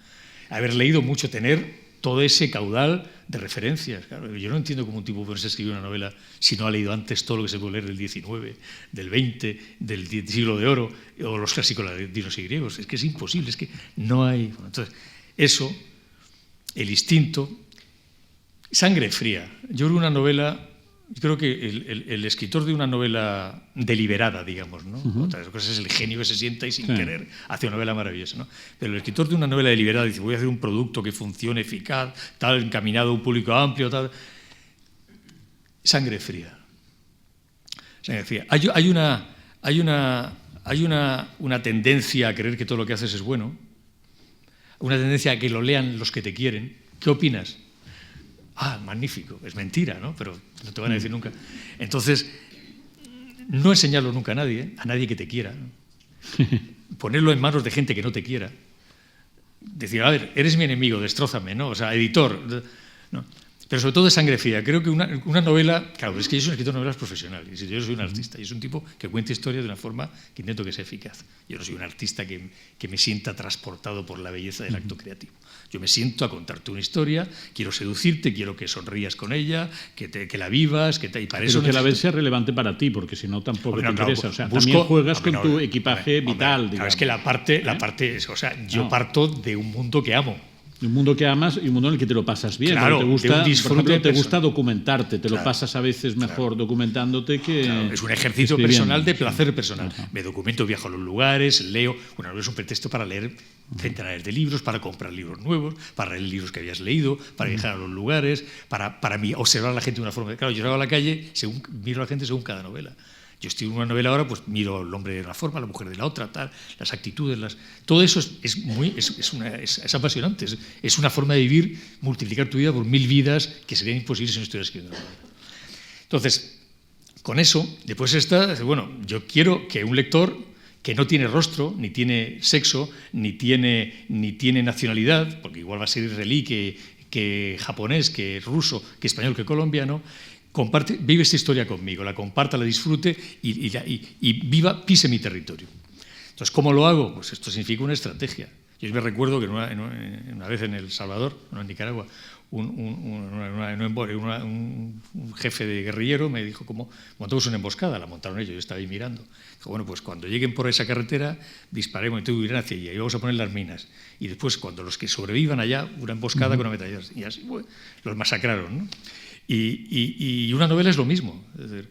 Haber leído mucho, tener todo ese caudal de referencias. Claro, yo no entiendo cómo un tipo puede escribir una novela si no ha leído antes todo lo que se puede leer del 19, del 20, del siglo de oro, o los clásicos latinos y griegos. Es que es imposible, es que no hay... Bueno, entonces, eso, el instinto, sangre fría. Yo creo una novela... Yo creo que el escritor de una novela deliberada, digamos, ¿no? Otra cosa es el genio que se sienta y sin querer hace una novela maravillosa, ¿no? Pero el escritor de una novela deliberada dice, voy a hacer un producto que funcione eficaz, tal, encaminado a un público amplio, tal. Sangre fría. Sangre fría. Hay una tendencia a creer que todo lo que haces es bueno, una tendencia a que lo lean los que te quieren. ¿Qué opinas? Ah, magnífico, es mentira, ¿no? Pero no te van a decir nunca. Entonces, no enseñarlo nunca a nadie que te quiera, ¿no? Ponerlo en manos de gente que no te quiera. Decir, a ver, eres mi enemigo, destrózame, ¿no? O sea, editor, ¿no? Pero sobre todo de sangre fría. Creo que una novela... Claro, es que yo soy un escritor de novelas profesional. Y yo soy un artista. Y es un tipo que cuenta historias de una forma que intento que sea eficaz. Yo no soy un artista que me sienta transportado por la belleza del acto creativo. Yo me siento a contarte una historia, quiero seducirte, quiero que sonrías con ella, que la vivas, y para eso... Pero que la vez sea relevante para ti, porque si no tampoco te interesa. O sea, también juegas con tu equipaje vital, digamos. Claro, es que la parte, o sea, yo parto de un mundo que amo. Un mundo que amas y un mundo en el que te lo pasas bien. Claro, te gusta, por ejemplo, te gusta documentarte, te lo pasas a veces mejor documentándote que... Claro, es un ejercicio personal de placer personal. Me documento, viajo a los lugares, leo. Una novela es un pretexto para leer centenares de libros, para comprar libros nuevos, para leer libros que habías leído, para viajar a los lugares, para observar a la gente de una forma... Claro, yo salgo a la calle, miro a la gente según cada novela. Yo estoy en una novela ahora, pues miro al hombre de una forma, a la mujer de la otra, tal, las actitudes, todo eso es apasionante. Es una forma de vivir, multiplicar tu vida por 1000 vidas que serían imposibles si no estuvieras escribiendo una novela. Entonces, con eso, después bueno, yo quiero que un lector que no tiene rostro, ni tiene sexo, ni tiene nacionalidad, porque igual va a ser israelí que japonés, que ruso, que español, que colombiano, vive esta historia conmigo, la comparta, la disfrute y pise mi territorio. Entonces, ¿cómo lo hago? Pues esto significa una estrategia. Yo me recuerdo que una vez en El Salvador, no en Nicaragua, un jefe de guerrillero me dijo cómo montamos una emboscada, la montaron ellos, yo estaba ahí mirando. Dijo, bueno, pues cuando lleguen por esa carretera, disparemos y todo irán hacia allá y vamos a poner las minas. Y después, cuando los que sobrevivan allá, una emboscada con ametralladoras. Y así, bueno, los masacraron, ¿no? Y una novela es lo mismo. Es decir,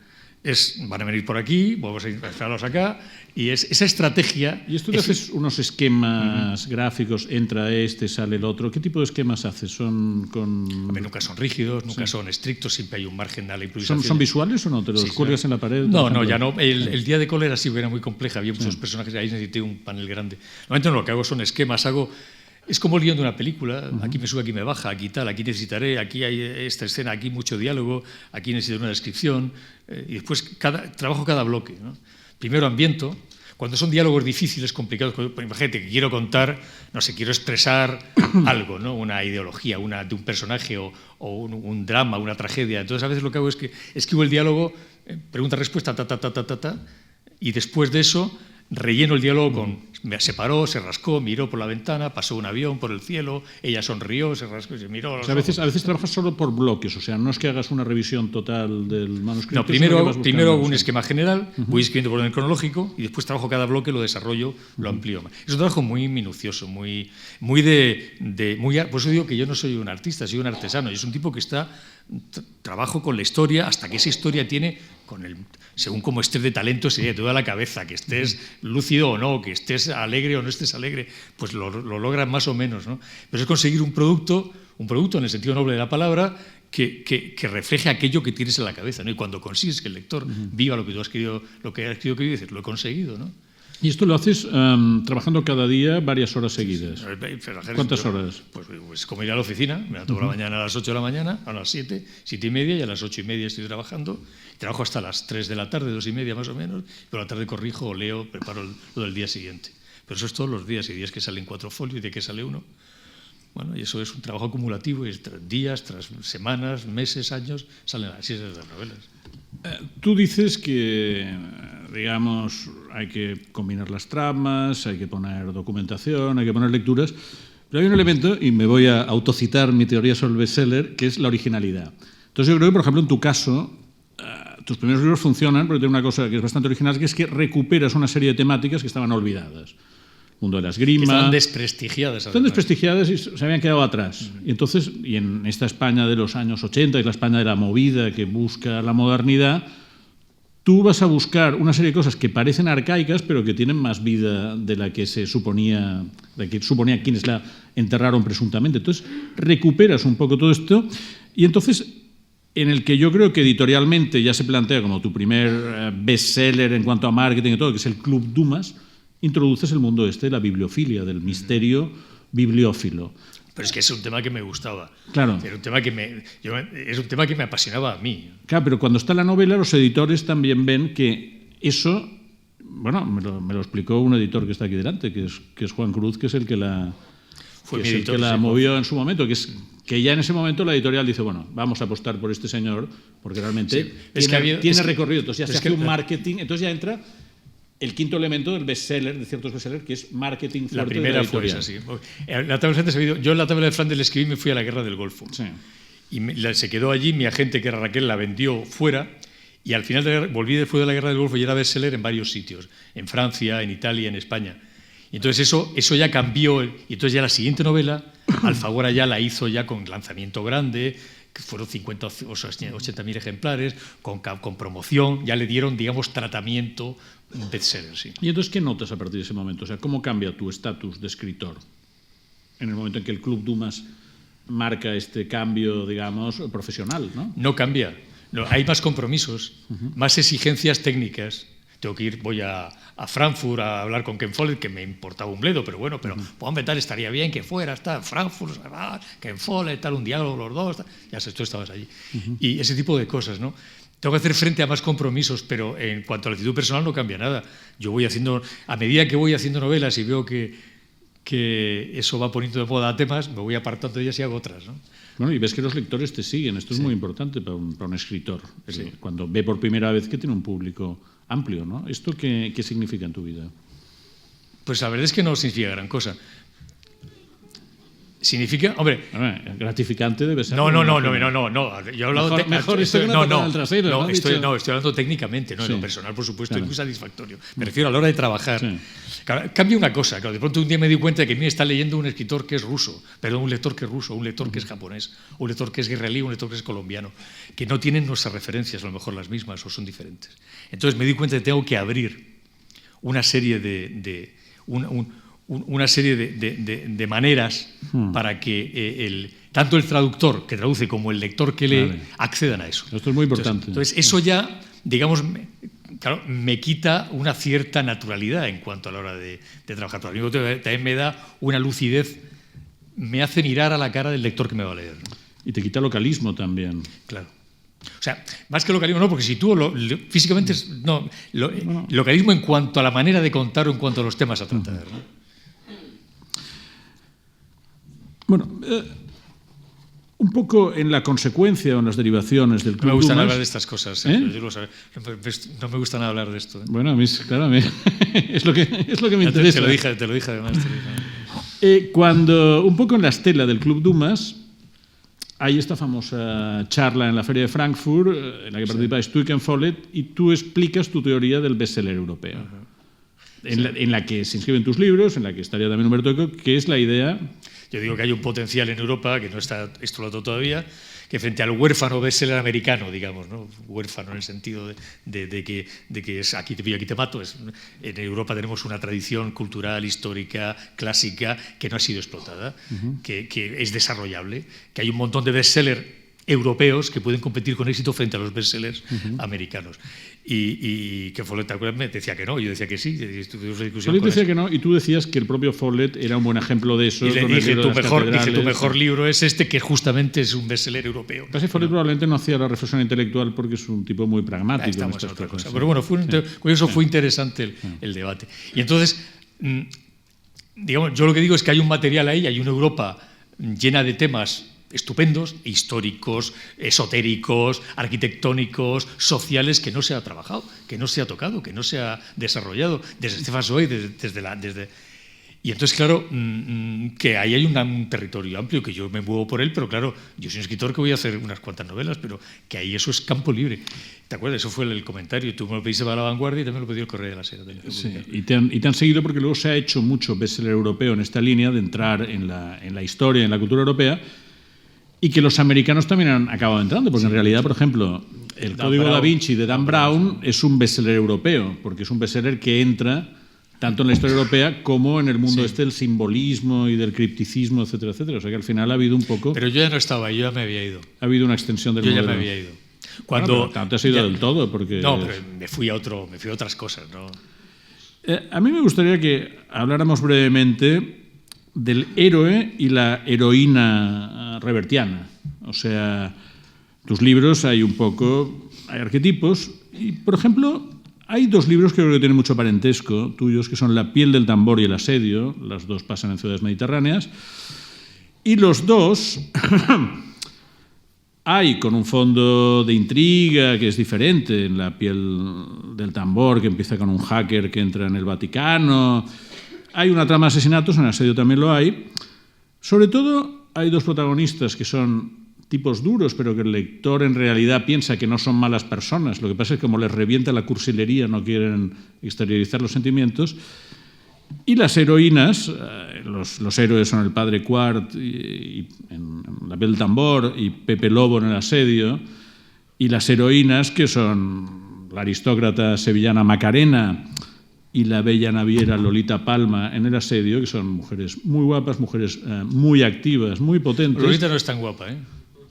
van a venir por aquí, vamos a esperarlos acá, y es esa estrategia... ¿Y esto te haces unos esquemas gráficos, entra este, sale el otro? ¿Qué tipo de esquemas haces? ¿Son con...? Nunca son rígidos, nunca son estrictos, siempre hay un margen a la improvisación. ¿Son visuales o no? ¿Te los cuelgas en la pared? No, ya no. El día de cólera sí era muy compleja, había muchos personajes, ahí necesité un panel grande. Normalmente lo que hago son esquemas, es como el guión de una película, aquí me sube, aquí me baja, aquí tal, aquí necesitaré, aquí hay esta escena, aquí mucho diálogo, aquí necesito una descripción, y después trabajo cada bloque, ¿no? Primero ambiento, cuando son diálogos difíciles, complicados, imagínate que quiero contar, no sé, quiero expresar algo, ¿no? Una ideología de un personaje o un drama, una tragedia. Entonces a veces lo que hago es que escribo el diálogo, pregunta-respuesta, y después de eso relleno el diálogo con se paró, se rascó, miró por la ventana, pasó un avión por el cielo, ella sonrió, se rascó y se miró. O sea, a veces trabajas solo por bloques, o sea, no es que hagas una revisión total del manuscrito. No, primero hago un esquema general, voy escribiendo por orden cronológico y después trabajo cada bloque, lo desarrollo, lo amplío. Es un trabajo muy minucioso, muy por eso digo que yo no soy un artista, soy un artesano. Y es un tipo que trabajo con la historia hasta que esa historia tiene, según como estés de talento, sería toda la cabeza, que estés lúcido o no, que estés alegre o no estés alegre, pues lo logras más o menos, ¿no? Pero es conseguir un producto en el sentido noble de la palabra, que refleje aquello que tienes en la cabeza, ¿no? Y cuando consigues que el lector viva lo que tú has querido, dices, lo he conseguido, ¿no? ¿Y esto lo haces trabajando cada día varias horas seguidas? ¿Cuántas horas? Pues como ir a la oficina, me levanto por la mañana a las 8 de la mañana, a las 7, 7:30, y a las 8:30 estoy trabajando. Trabajo hasta las 3 de la tarde, 2:30 más o menos, y por la tarde corrijo o leo, preparo lo del día siguiente. Pero eso es todos los días, y días que salen 4 folios y de que sale uno. Bueno, y eso es un trabajo acumulativo, y tras días, tras semanas, meses, años, salen así esas novelas. Tú dices que, digamos, hay que combinar las tramas, hay que poner documentación, hay que poner lecturas, pero hay un elemento, y me voy a autocitar mi teoría sobre el bestseller, que es la originalidad. Entonces yo creo que, por ejemplo, en tu caso, tus primeros libros funcionan porque tiene una cosa que es bastante original, que es que recuperas una serie de temáticas que estaban olvidadas. El mundo de la esgrima... Que estaban desprestigiadas. Están desprestigiadas y se habían quedado atrás. Y entonces, y en esta España de los años 80, que es la España de la movida que busca la modernidad, tú vas a buscar una serie de cosas que parecen arcaicas, pero que tienen más vida de la que se suponía, quienes la enterraron presuntamente. Entonces, recuperas un poco todo esto, y entonces, en el que yo creo que editorialmente ya se plantea como tu primer bestseller en cuanto a marketing y todo, que es el Club Dumas, introduces el mundo de la bibliofilia, del misterio bibliófilo. Pero es que es un tema que me gustaba. Claro. Es un tema que me apasionaba a mí. Claro, pero cuando está la novela, los editores también ven que eso... Bueno, me lo explicó un editor que está aquí delante, que es Juan Cruz, que es el que la movió en su momento, que ya en ese momento la editorial dice, bueno, vamos a apostar por este señor, porque realmente tiene recorrido. Entonces ya se hace un marketing, entonces ya entra el quinto elemento del bestseller, de ciertos bestsellers, que es marketing fuerte. La primera fue esa, sí. Yo en la tabla de Flandes le escribí y me fui a la Guerra del Golfo. Sí. Y se quedó allí, mi agente, que era Raquel, la vendió fuera, y al final volví después de la Guerra del Golfo y era bestseller en varios sitios, en Francia, en Italia, en España. Y entonces eso ya cambió, y entonces ya la siguiente novela, Alfaguara ya la hizo ya con lanzamiento grande, que fueron 50 o 80.000 ejemplares, con promoción, ya le dieron, digamos, tratamiento bestseller, sí. ¿Y entonces qué notas a partir de ese momento? O sea, ¿cómo cambia tu estatus de escritor en el momento en que el Club Dumas marca este cambio, digamos, profesional, ¿no? No cambia. No, hay más compromisos, más exigencias técnicas. Tengo que ir, voy a Frankfurt a hablar con Ken Follett, que me importaba un bledo, pero bueno, hombre, tal, estaría bien que fuera, está Frankfurt, Ken Follett, tal, un diálogo los dos, tal. Ya sé, tú estabas allí. Y ese tipo de cosas, ¿no? Tengo que hacer frente a más compromisos, pero en cuanto a la actitud personal no cambia nada. Yo voy haciendo, a medida que voy haciendo novelas y veo que eso va poniendo de moda temas, me voy apartando de ellas y hago otras, ¿no? Bueno, y ves que los lectores te siguen. Esto es muy importante para un escritor. Sí. Cuando ve por primera vez que tiene un público amplio, ¿no? ¿Esto qué significa en tu vida? Pues la verdad es que no significa gran cosa. Significa, hombre... gratificante debe ser. No. Yo he hablado mejor esto que una patada en el trasero. No, estoy hablando técnicamente, no en lo personal, por supuesto, es muy satisfactorio. Me refiero a la hora de trabajar. Sí. Claro, cambia una cosa, claro, de pronto un día me di cuenta de que a mí me está leyendo un escritor que es ruso, perdón, un lector que es ruso, un lector que es japonés, un lector que es israelí, un lector que es colombiano, que no tienen nuestras referencias, a lo mejor las mismas, o son diferentes. Entonces me di cuenta de que tengo que abrir una serie de maneras para que tanto el traductor que traduce como el lector que lee accedan a eso. Esto es muy importante. Entonces eso ya, digamos, claro, me quita una cierta naturalidad en cuanto a la hora de trabajar. Pero al mismo tiempo también me da una lucidez, me hace mirar a la cara del lector que me va a leer, ¿no? Y te quita localismo también. Claro. O sea, más que localismo no, porque si tú físicamente localismo en cuanto a la manera de contar o en cuanto a los temas a tratar, ¿no? Bueno, un poco en la consecuencia o en las derivaciones del Club No me gustan Dumas, hablar de estas cosas. No me gustan hablar de esto. Bueno, a mí, claro, es lo que me interesa. Te lo dije además. Cuando, un poco en la estela del Club Dumas, hay esta famosa charla en la Feria de Frankfurt, en la que participáis tú y Ken Follett, y tú explicas tu teoría del bestseller europeo. En la que se inscriben tus libros, en la que estaría también Humberto Eco, que es la idea... Yo digo que hay un potencial en Europa, que no está explotado todavía, que frente al huérfano bestseller americano, digamos, ¿no? Huérfano en el sentido de que es aquí te pillo, aquí te mato. En Europa tenemos una tradición cultural, histórica, clásica, que no ha sido explotada, que es desarrollable, que hay un montón de bestsellers europeos que pueden competir con éxito frente a los bestsellers americanos. Y que Follett me decía que no, yo decía que sí. Follett decía que no, y tú decías que el propio Follett era un buen ejemplo de eso. Y le dije, tu mejor libro es este, que justamente es un bestseller europeo. Casi Follett probablemente no hacía la reflexión intelectual porque es un tipo muy pragmático. Estamos en otra cosa. Pero bueno, con eso fue interesante el debate. Y entonces, digamos, yo lo que digo es que hay un material ahí, hay una Europa llena de temas estupendos, históricos, esotéricos, arquitectónicos, sociales, que no se ha trabajado, que no se ha tocado, que no se ha desarrollado desde Stefan Zweig, y entonces, claro, que ahí hay un territorio amplio, que yo me muevo por él, pero claro, yo soy un escritor que voy a hacer unas cuantas novelas, pero que ahí eso es campo libre. ¿Te acuerdas? Eso fue el comentario. Tú me lo pediste para La Vanguardia y también lo pedí el Correo de la Sera. Sí, y te han seguido porque luego se ha hecho mucho bestseller europeo en esta línea de entrar en la historia, en la cultura europea, y que los americanos también han acabado entrando, porque en realidad, por ejemplo, el Código Da Vinci de Dan Brown es un bestseller europeo, porque es un bestseller que entra tanto en la historia europea como en el mundo del simbolismo y del cripticismo, etcétera, etcétera. O sea que al final ha habido un poco... Pero yo ya no estaba, yo ya me había ido. Ha habido una extensión del modelo. Yo ya me había ido. Bueno, pero te has ido del todo, porque... No, pero me fui a otras cosas, ¿no? A mí me gustaría que habláramos brevemente del héroe y la heroína revertiana. O sea, tus libros hay arquetipos, y por ejemplo, hay dos libros que creo que tienen mucho parentesco tuyos, que son La piel del tambor y El asedio. Las dos pasan en ciudades mediterráneas, y los dos hay con un fondo de intriga que es diferente. En La piel del tambor, que empieza con un hacker que entra en el Vaticano, hay una trama de asesinatos, en El asedio también lo hay. Sobre todo hay dos protagonistas que son tipos duros, pero que el lector en realidad piensa que no son malas personas. Lo que pasa es que como les revienta la cursilería, no quieren exteriorizar los sentimientos. Y las heroínas, los héroes son el padre Quart en La piel del tambor y Pepe Lobo en El asedio, y las heroínas, que son la aristócrata sevillana Macarena y la bella naviera Lolita Palma en El asedio, que son mujeres muy guapas, mujeres muy activas, muy potentes. Lolita no es tan guapa, ¿eh?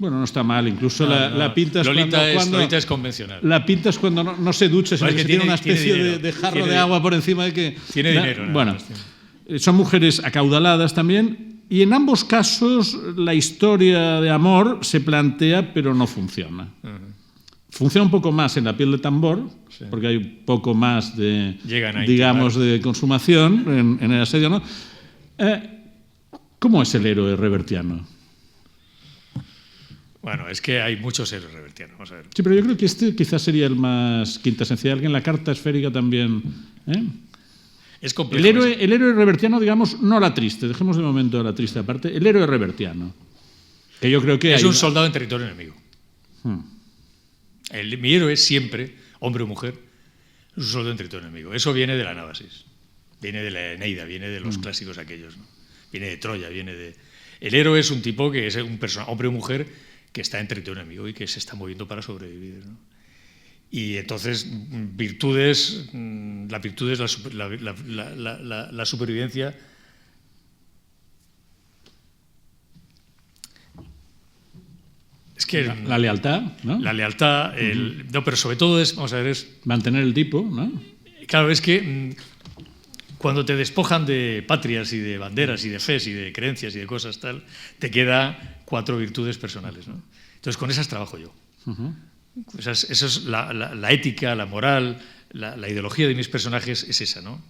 Bueno, no está mal, incluso la pintas Lolita es convencional. La pintas cuando no se ducha, sino que tiene una especie de jarro de agua por encima de que... Tiene dinero. Bueno, son mujeres acaudaladas también, y en ambos casos la historia de amor se plantea, pero no funciona. Funciona un poco más en La piel de tambor, porque hay un poco más de, digamos, de consumación en El asedio, ¿no? ¿Cómo es el héroe revertiano? Bueno, es que hay muchos héroes revertianos, vamos a ver. Sí, pero yo creo que este quizás sería el más quintasencial, que en La carta esférica también... Es complejo. El héroe revertiano, digamos, no la triste, dejemos de momento la triste aparte, el héroe revertiano. Que yo creo que es un soldado en territorio enemigo. Mi héroe siempre, hombre o mujer, es un soldado en territorio enemigo. Eso viene de la Anábasis, viene de la Eneida, viene de los clásicos aquellos, ¿no? Viene de Troya, viene de... El héroe es un tipo que es un hombre o mujer que está en territorio enemigo y que se está moviendo para sobrevivir, ¿no? Y entonces, virtudes, la virtud es la supervivencia. Es que la lealtad, ¿no? La lealtad, no, pero sobre todo es, vamos a ver, es mantener el tipo, ¿no? Claro, es que cuando te despojan de patrias y de banderas y de fes y de creencias y de cosas tal, te quedan 4 virtudes personales, ¿no? Entonces con esas trabajo yo. Eso es la ética, la moral, la ideología de mis personajes es esa, ¿no?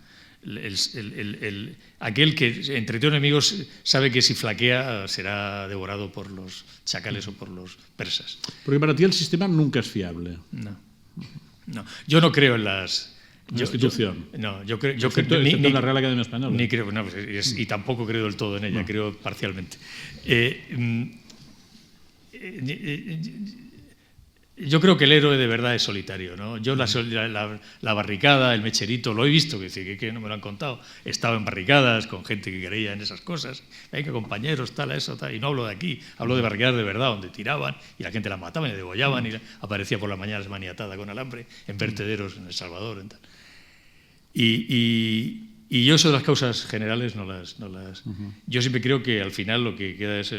Aquel que entre enemigos sabe que si flaquea será devorado por los chacales o por los persas. Porque para ti el sistema nunca es fiable. No. Yo no creo en las... La institución. Yo creo ni la Real Academia Española. Ni creo, y tampoco creo del todo en ella, creo parcialmente. Yo creo que el héroe de verdad es solitario, ¿no? Yo la barricada, el mecherito, lo he visto, que no me lo han contado. He estado en barricadas con gente que creía en esas cosas. Venga, compañeros, tal, eso, tal. Y no hablo de aquí, hablo de barricadas de verdad, donde tiraban y la gente la mataban y degollaban y aparecía por las mañanas maniatada con alambre en vertederos en El Salvador. En tal. Y yo eso de las causas generales no las Yo siempre creo que al final lo que queda es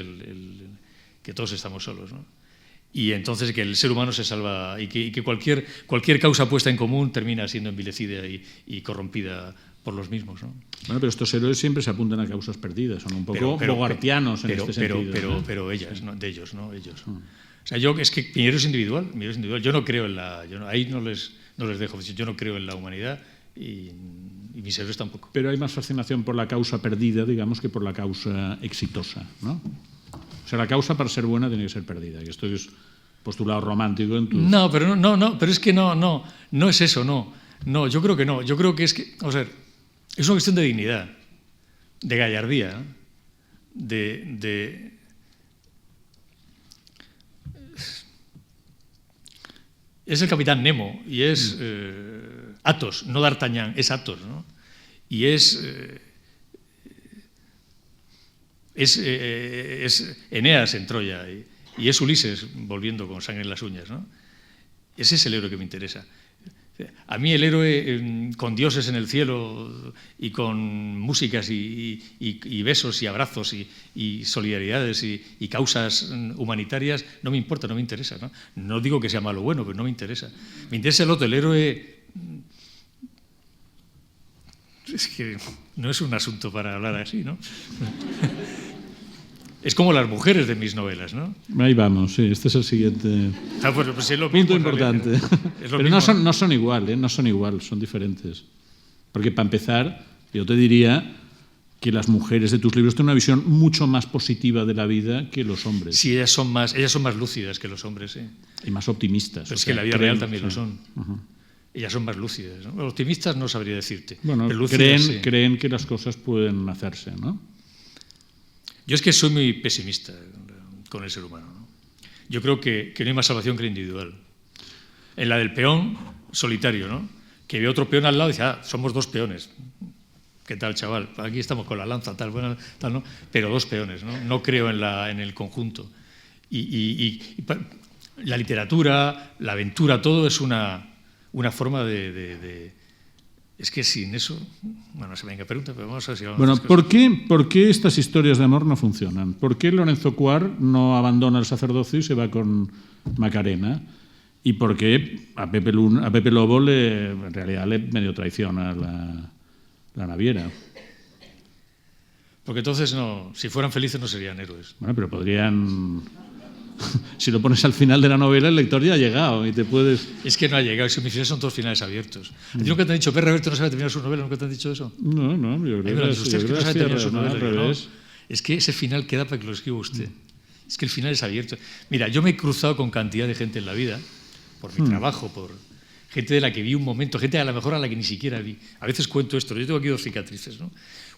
que todos estamos solos, ¿no? Y entonces que el ser humano se salva y que cualquier causa puesta en común termina siendo envilecida y corrompida por los mismos, ¿no? Bueno, pero estos héroes siempre se apuntan a causas perdidas, son un poco bogartianos en este sentido. Pero ellos, ¿no? Ellos. O sea, es que mi héroe es individual. Yo no creo en ahí no les dejo. Yo no creo en la humanidad y mis héroes tampoco. Pero hay más fascinación por la causa perdida, digamos, que por la causa exitosa, ¿no? O sea, la causa para ser buena tiene que ser perdida, que esto es postulado romántico en tu... No, pero pero es que no es eso, no, yo creo que no. Yo creo que es que, o sea, es una cuestión de dignidad, de gallardía, es el capitán Nemo y es Athos, no D'Artagnan, es Athos, ¿no? Y es Eneas en Troya y es Ulises volviendo con sangre en las uñas, ¿no? Ese es el héroe que me interesa. A mí el héroe con dioses en el cielo y con músicas y besos y abrazos y solidaridades y causas humanitarias no me importa, no me interesa, ¿no? No digo que sea malo o bueno, pero no me interesa. Me interesa el otro, el héroe... Es que no es un asunto para hablar así, ¿no? Es como las mujeres de mis novelas, ¿no? Ahí vamos, sí, este es el siguiente pues es lo punto mismo, importante. Es lo pero mismo. no son igual, son diferentes. Porque para empezar, yo te diría que las mujeres de tus libros tienen una visión mucho más positiva de la vida que los hombres. Sí, ellas son más lúcidas que los hombres, sí. Y más optimistas. Pero es que en la vida real también lo son. Ellas son más lúcidas, ¿no? Optimistas no sabría decirte. Bueno, lúcidas, creen que las cosas pueden hacerse, ¿no? Yo es que soy muy pesimista con el ser humano, ¿no? Yo creo que no hay más salvación que la individual. En la del peón solitario, ¿no? Que ve otro peón al lado y dice, somos 2 peones. ¿Qué tal, chaval? Aquí estamos con la lanza, tal, bueno, tal, ¿no? Pero 2 peones, ¿no? No creo en el conjunto. Y la literatura, la aventura, todo es una forma de... Es que sin eso... Bueno, se venga, pregunta, pero vamos a ver si... Bueno, ¿por qué estas historias de amor no funcionan? ¿Por qué Lorenzo Cuar no abandona el sacerdocio y se va con Macarena? ¿Y por qué a Pepe Lobo en realidad le medio traiciona la naviera? Porque entonces si fueran felices no serían héroes. Bueno, pero podrían... Si lo pones al final de la novela, el lector ya ha llegado y te puedes... Es que no ha llegado, mis finales son todos finales abiertos. ¿A ti nunca te han dicho, Pere Reverte no sabe terminar su novela? ¿Nunca te han dicho eso? No, yo creo que usted no sabe terminar su novela. Al revés. Es que ese final queda para que lo escriba usted. Es que el final es abierto. Mira, yo me he cruzado con cantidad de gente en la vida, por mi trabajo, gente de la que vi un momento, gente a lo mejor a la que ni siquiera vi. A veces cuento esto, yo tengo aquí 2 cicatrices, ¿no?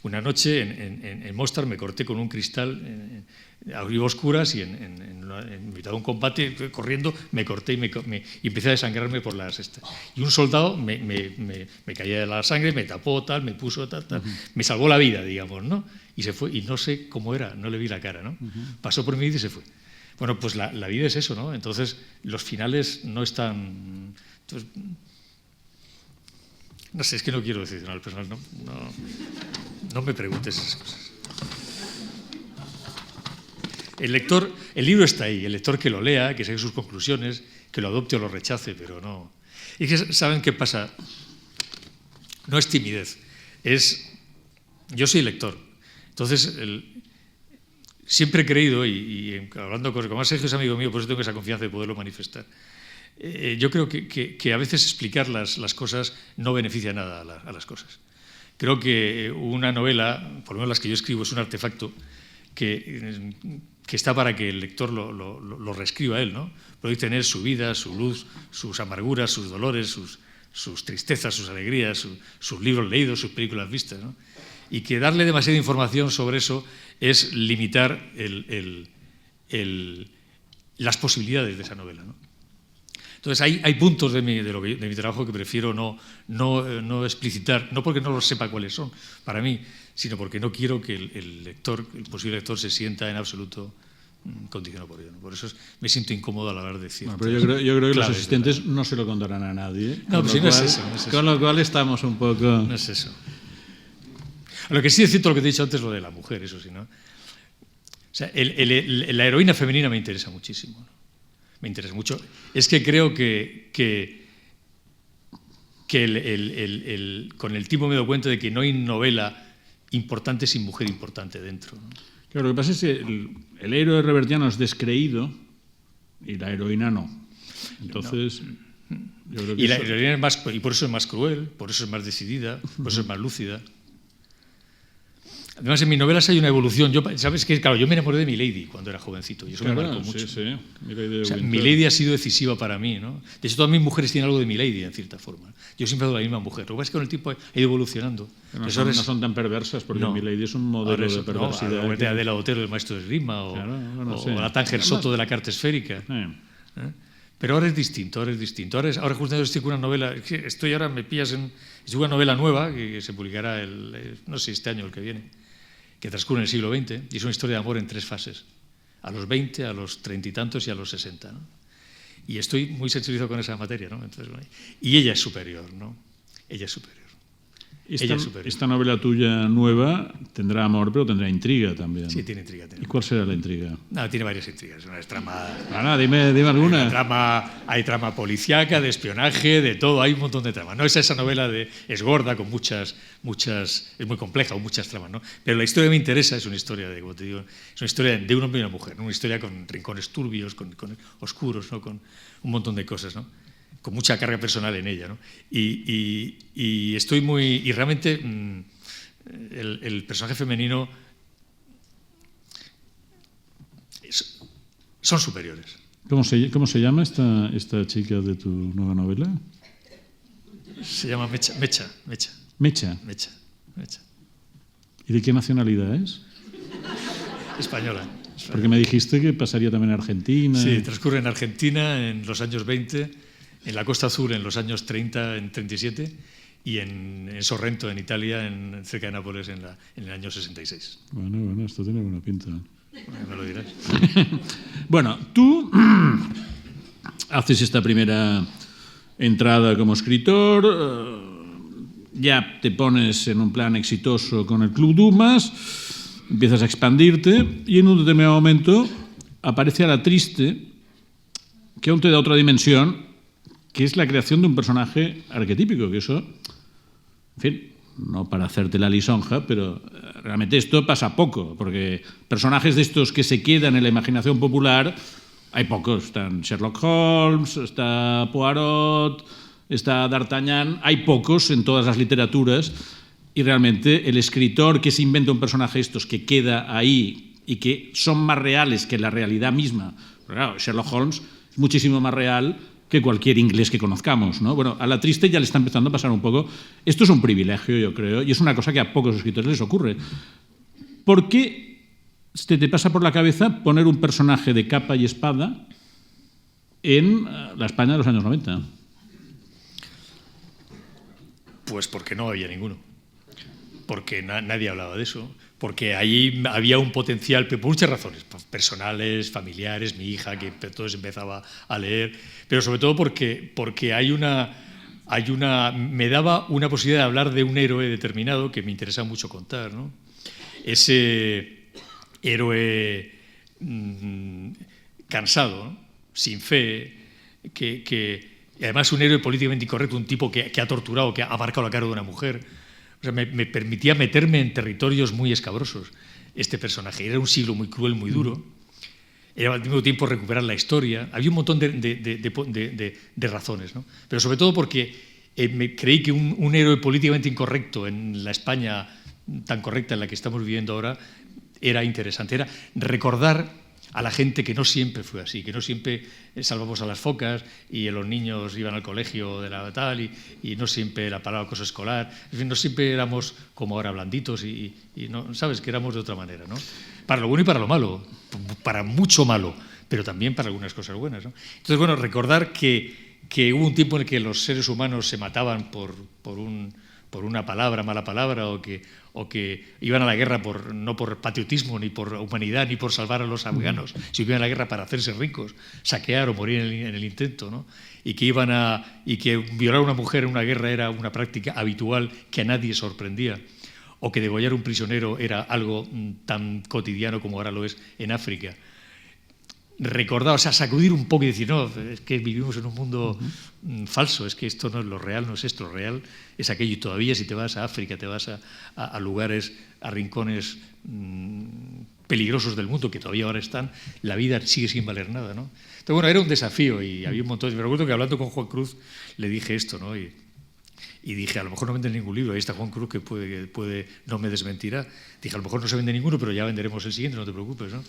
Una noche en Mostar me corté con un cristal a oscuras y en mitad de un combate, corriendo, me corté y empecé a desangrarme por las estas. Y un soldado me caía de la sangre, me tapó, tal, me puso tal, me salvó la vida, digamos, ¿no? Y se fue, y no sé cómo era, no le vi la cara, ¿no? Pasó por mi vida y se fue. Bueno, pues la vida es eso, ¿no? Entonces, los finales no están... Entonces, no sé, es que no quiero decir nada personal, no me preguntes esas cosas. El libro está ahí, el lector que lo lea, que saque sus conclusiones, que lo adopte o lo rechace, pero no... Y que ¿saben qué pasa? No es timidez, yo soy lector. Entonces, siempre he creído, y hablando con Sergio es amigo mío, por eso tengo esa confianza de poderlo manifestar. Yo creo que a veces explicar las cosas no beneficia nada a las cosas. Creo que una novela, por lo menos las que yo escribo, es un artefacto que está para que el lector lo reescriba él, ¿no? Proyecte en él su vida, su luz, sus amarguras, sus dolores, sus tristezas, sus alegrías, sus libros leídos, sus películas vistas, ¿no? Y que darle demasiada información sobre eso es limitar las posibilidades de esa novela, ¿no? Entonces hay puntos de mi trabajo que prefiero no explicitar, no porque no los sepa cuáles son para mí, sino porque no quiero que el posible lector se sienta en absoluto condicionado por ello, ¿no? Por eso me siento incómodo al hablar de ciertas... Bueno, pero yo creo que los asistentes no se lo contarán a nadie. No, pues no es eso. Con lo cual estamos un poco... No es eso. Lo que sí es cierto, lo que te he dicho antes, lo de la mujer, eso sí, ¿no? O sea, la heroína femenina me interesa muchísimo, ¿no? Me interesa mucho. Es que creo que con el tiempo me he dado cuenta de que no hay novela importante sin mujer importante dentro, ¿no? Claro, lo que pasa es que el héroe revertiano es descreído y la heroína no. Entonces, yo creo que la heroína es más, y por eso es más cruel, por eso es más decidida, por eso es más lúcida. Además, en mis novelas hay una evolución. ¿Sabes qué? Claro, yo me enamoré de Milady cuando era jovencito y eso me marcó mucho. Sí. Milady ha sido decisiva para mí, ¿no? De hecho, todas mis mujeres tienen algo de Milady, en cierta forma. Yo siempre he dado la misma mujer. Lo que pasa es que con el tiempo ha ido evolucionando. No son tan perversas, porque Milady es un modelo de perversidad. No, Adela Otero, el maestro de Esgrima, o la Tánger Soto de la carta esférica. Pero ahora es distinto, Ahora justamente estoy con una novela, ahora me pillas es una novela nueva que se publicará no sé, este año o el que viene, que transcurre en el siglo XX, y es una historia de amor en 3 fases, a los 20, a los 30 y tantos y a los 60, ¿no? Y estoy muy sensibilizado con esa materia, ¿no? Entonces, y ella es superior, ¿no? Ella es superior. Esta novela tuya nueva tendrá amor, pero tendrá intriga también. Sí, tiene intriga. ¿Y cuál será la intriga? No, tiene varias intrigas. Una trama... dime alguna. Hay trama policíaca, de espionaje, de todo. Hay un montón de tramas. No es esa novela es gorda, con muchas... Es muy compleja, con muchas tramas, ¿no? Pero la historia que me interesa es una historia como te digo, es una historia de un hombre y una mujer, ¿no? Una historia con rincones turbios, con oscuros, ¿no? Con un montón de cosas, ¿no? Con mucha carga personal en ella, ¿no? Y estoy muy... Y realmente el personaje femenino son superiores. ¿Cómo se llama esta chica de tu nueva novela? Se llama Mecha. ¿Mecha? Mecha. ¿Y de qué nacionalidad es? Española. Porque me dijiste que pasaría también en Argentina. Sí, transcurre en Argentina en los años 20, en la Costa Azul en los años 30, en 37, y en Sorrento, en Italia, cerca de Nápoles, en el año 66. Bueno, esto tiene buena pinta. Me lo dirás. Bueno, tú haces esta primera entrada como escritor, ya te pones en un plan exitoso con el Club Dumas, empiezas a expandirte y en un determinado momento aparece a la triste, que aún te da otra dimensión, que es la creación de un personaje arquetípico, que eso, en fin, no para hacerte la lisonja, pero realmente esto pasa poco, porque personajes de estos que se quedan en la imaginación popular, hay pocos. Están Sherlock Holmes, está Poirot, está D'Artagnan, hay pocos en todas las literaturas, y realmente el escritor que se inventa un personaje de estos que queda ahí y que son más reales que la realidad misma. Pero claro, Sherlock Holmes es muchísimo más real que cualquier inglés que conozcamos, ¿no? Bueno, a la triste ya le está empezando a pasar un poco. Esto es un privilegio, yo creo, y es una cosa que a pocos escritores les ocurre. ¿Por qué te pasa por la cabeza poner un personaje de capa y espada en la España de los años 90? Pues porque no había ninguno. Porque nadie hablaba de eso. Porque allí había un potencial, por muchas razones, personales, familiares, mi hija, que entonces empezaba a leer, pero sobre todo porque me daba una posibilidad de hablar de un héroe determinado que me interesa mucho contar, ¿no? Ese héroe cansado, ¿no? Sin fe, y además un héroe políticamente incorrecto, un tipo que ha torturado, que ha marcado la cara de una mujer. O sea, me permitía meterme en territorios muy escabrosos este personaje. Era un siglo muy cruel, muy duro. Era al mismo tiempo recuperar la historia. Había un montón de razones, ¿no? Pero sobre todo porque me creí que un héroe políticamente incorrecto en la España tan correcta en la que estamos viviendo ahora era interesante. Era recordar a la gente que no siempre fue así, que no siempre salvamos a las focas y los niños iban al colegio de la tal y no siempre la palabra acoso escolar, en fin, no siempre éramos como ahora blanditos y no, sabes que éramos de otra manera, ¿no? Para lo bueno y para lo malo, para mucho malo, pero también para algunas cosas buenas, ¿no? Entonces, bueno, recordar que hubo un tiempo en el que los seres humanos se mataban por una palabra, mala palabra, o que iban a la guerra no por patriotismo, ni por humanidad, ni por salvar a los afganos, sino que iban a la guerra para hacerse ricos, saquear o morir en el intento, ¿no? Y que violar a una mujer en una guerra era una práctica habitual que a nadie sorprendía, o que degollar a un prisionero era algo tan cotidiano como ahora lo es en África. Recordar, o sea, sacudir un poco y decir, no, es que vivimos en un mundo falso, es que esto no es lo real, no es esto, lo real es aquello. Y todavía si te vas a África, te vas a lugares, a rincones peligrosos del mundo, que todavía ahora están, la vida sigue sin valer nada, ¿no? Entonces, bueno, era un desafío y había un montón. Me recuerdo que hablando con Juan Cruz le dije esto, ¿no? Y dije, a lo mejor no venden ningún libro. Ahí está Juan Cruz que puede no me desmentirá. Dije, a lo mejor no se vende ninguno, pero ya venderemos el siguiente, no te preocupes, ¿no?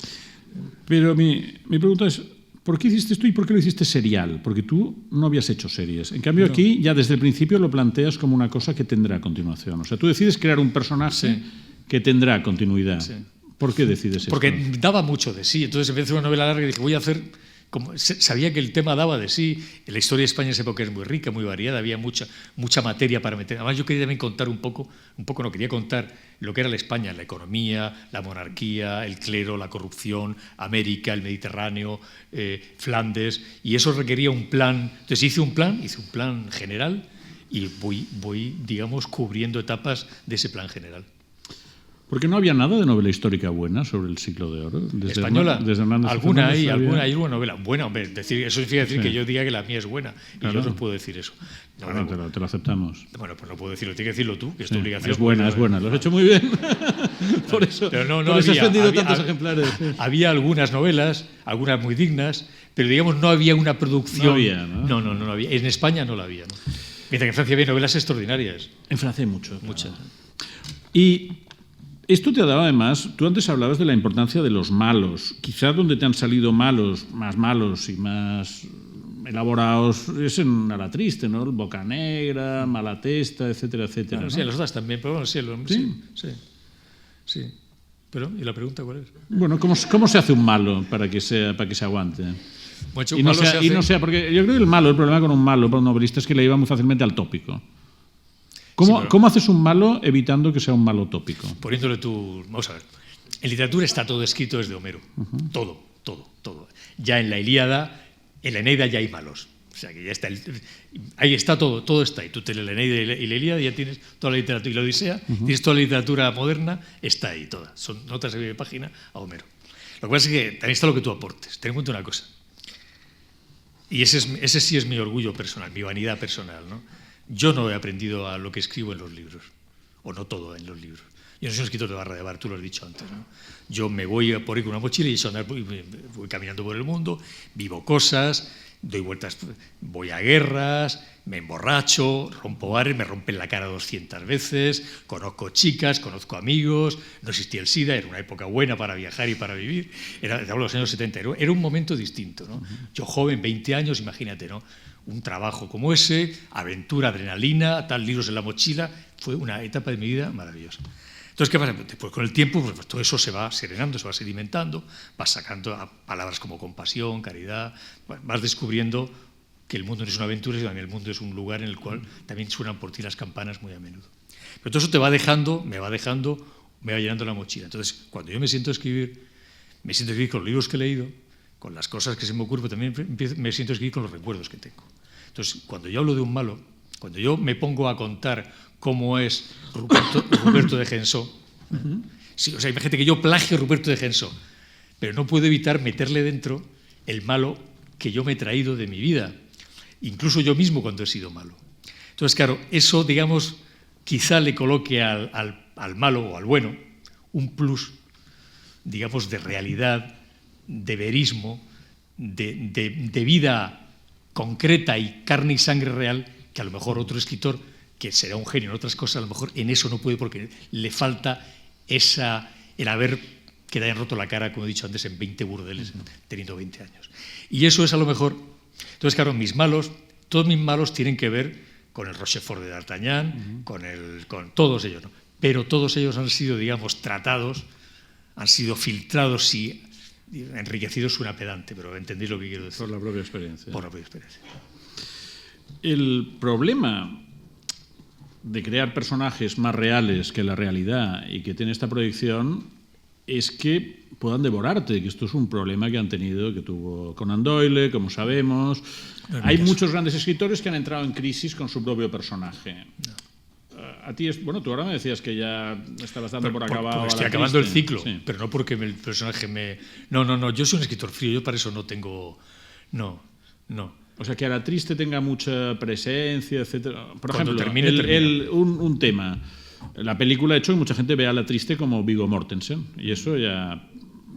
Pero mi pregunta es, ¿por qué hiciste esto y por qué lo hiciste serial? Porque tú no habías hecho series. En cambio, no. Aquí ya desde el principio lo planteas como una cosa que tendrá continuación. O sea, tú decides crear un personaje que tendrá continuidad. Sí. ¿Por qué decides Porque esto? Porque daba mucho de sí. Entonces empecé una novela larga y dije, voy a hacer... sabía que el tema daba de sí. La historia de España en esa época es muy rica, muy variada, había mucha materia para meter. Además, yo quería también contar un poco no, quería contar lo que era la España, la economía, la monarquía, el clero, la corrupción, América, el Mediterráneo, Flandes, y eso requería un plan. Entonces hice un plan general y voy, digamos, cubriendo etapas de ese plan general. Porque no había nada de novela histórica buena sobre el siglo de oro. Desde española. Desde Hernández alguna hay una novela buena. Hombre, eso significa decir que yo diga que la mía es buena. Claro. Y yo no puedo decir eso. No, claro, te lo aceptamos. Bueno, pues no puedo decirlo. Tienes que decirlo tú, que es tu obligación. Es buena. Lo has hecho muy bien. Por eso, pero por eso has vendido tantos ejemplares. Había algunas novelas, algunas muy dignas, pero digamos no había una producción. No había, ¿no? No había. En España no la había, ¿no? Mientras que en Francia había novelas extraordinarias. En Francia hay mucho. Muchas. Y esto te ha dado además, tú antes hablabas de la importancia de los malos. Quizás donde te han salido malos y más elaborados es en A la triste, ¿no? El Bocanegra, Malatesta, etcétera, etcétera. Bueno, ¿no? Sí, las otras también, pero bueno, sí. Pero, ¿y la pregunta cuál es? Bueno, ¿cómo se hace un malo para que se aguante? Bueno, y no sea, porque yo creo que el problema con un malo para un novelista es que le iba muy fácilmente al tópico. ¿Cómo haces un malo evitando que sea un malo tópico? Poniéndole Vamos a ver. En literatura está todo escrito desde Homero. Todo. Ya en la Ilíada, en la Eneida ya hay malos. O sea, que ya está ahí está todo está ahí. Tú te lees la Eneida y la Ilíada y ya tienes toda la literatura. Y la Odisea, tienes toda la literatura moderna, está ahí toda. Son notas de página a Homero. Lo que pasa es que también está lo que tú aportes. Ten en cuenta una cosa. Y ese sí es mi orgullo personal, mi vanidad personal, ¿no? Yo no he aprendido a lo que escribo en los libros, o no todo en los libros. Yo no soy un escritor de barra de bar, tú lo has dicho antes, ¿no? Yo me voy por ahí con una mochila y voy caminando por el mundo, vivo cosas, doy vueltas, voy a guerras, me emborracho, rompo bares, me rompen la cara 200 veces, conozco chicas, conozco amigos, no existía el SIDA, era una época buena para viajar y para vivir, te hablo de los años 70, era un momento distinto, ¿no? Yo joven, 20 años, imagínate, ¿no? un trabajo como ese, aventura, adrenalina, tal, libros en la mochila. Fue una etapa de mi vida maravillosa. Entonces, ¿qué pasa? Después, con el tiempo, pues todo eso se va serenando, se va sedimentando, vas sacando palabras como compasión, caridad, bueno, vas descubriendo que el mundo no es una aventura, sino que el mundo es un lugar en el cual también suenan por ti las campanas muy a menudo. Pero todo eso te va dejando, me va llenando la mochila. Entonces, cuando yo me siento a escribir con los libros que he leído, con las cosas que se me ocurren, pero también me siento a escribir con los recuerdos que tengo. Entonces, cuando yo hablo de un malo, cuando yo me pongo a contar cómo es Ruperto de Gensó, sí, o sea, imagínate que yo plagio a Ruperto de Gensó, pero no puedo evitar meterle dentro el malo que yo me he traído de mi vida, incluso yo mismo cuando he sido malo. Entonces, claro, eso, digamos, quizá le coloque al malo o al bueno un plus, digamos, de realidad, de verismo, de vida concreta y carne y sangre real, que a lo mejor otro escritor, que será un genio en otras cosas, a lo mejor en eso no puede porque le falta el haber que le hayan roto la cara, como he dicho antes, en 20 burdeles, teniendo 20 años. Y eso es a lo mejor... Entonces, claro, todos mis malos tienen que ver con el Rochefort de D'Artagnan, con todos ellos, ¿no? Pero todos ellos han sido, digamos, tratados, han sido filtrados y enriquecidos, suena pedante, pero entendéis lo que quiero decir. Por la propia experiencia. Por la propia experiencia. El problema de crear personajes más reales que la realidad y que tiene esta proyección es que puedan devorarte, que esto es un problema que tuvo Conan Doyle, como sabemos. Hay muchos grandes escritores que han entrado en crisis con su propio personaje. A ti tú ahora me decías que ya estabas dando por acabado. Estoy acabando el ciclo, sí. Pero no porque el personaje me... No, yo soy un escritor frío, yo para eso no tengo... No. O sea, que a la triste tenga mucha presencia, etcétera. Por Cuando ejemplo, un tema. La película ha hecho que mucha gente vea a la triste como Viggo Mortensen, y eso ya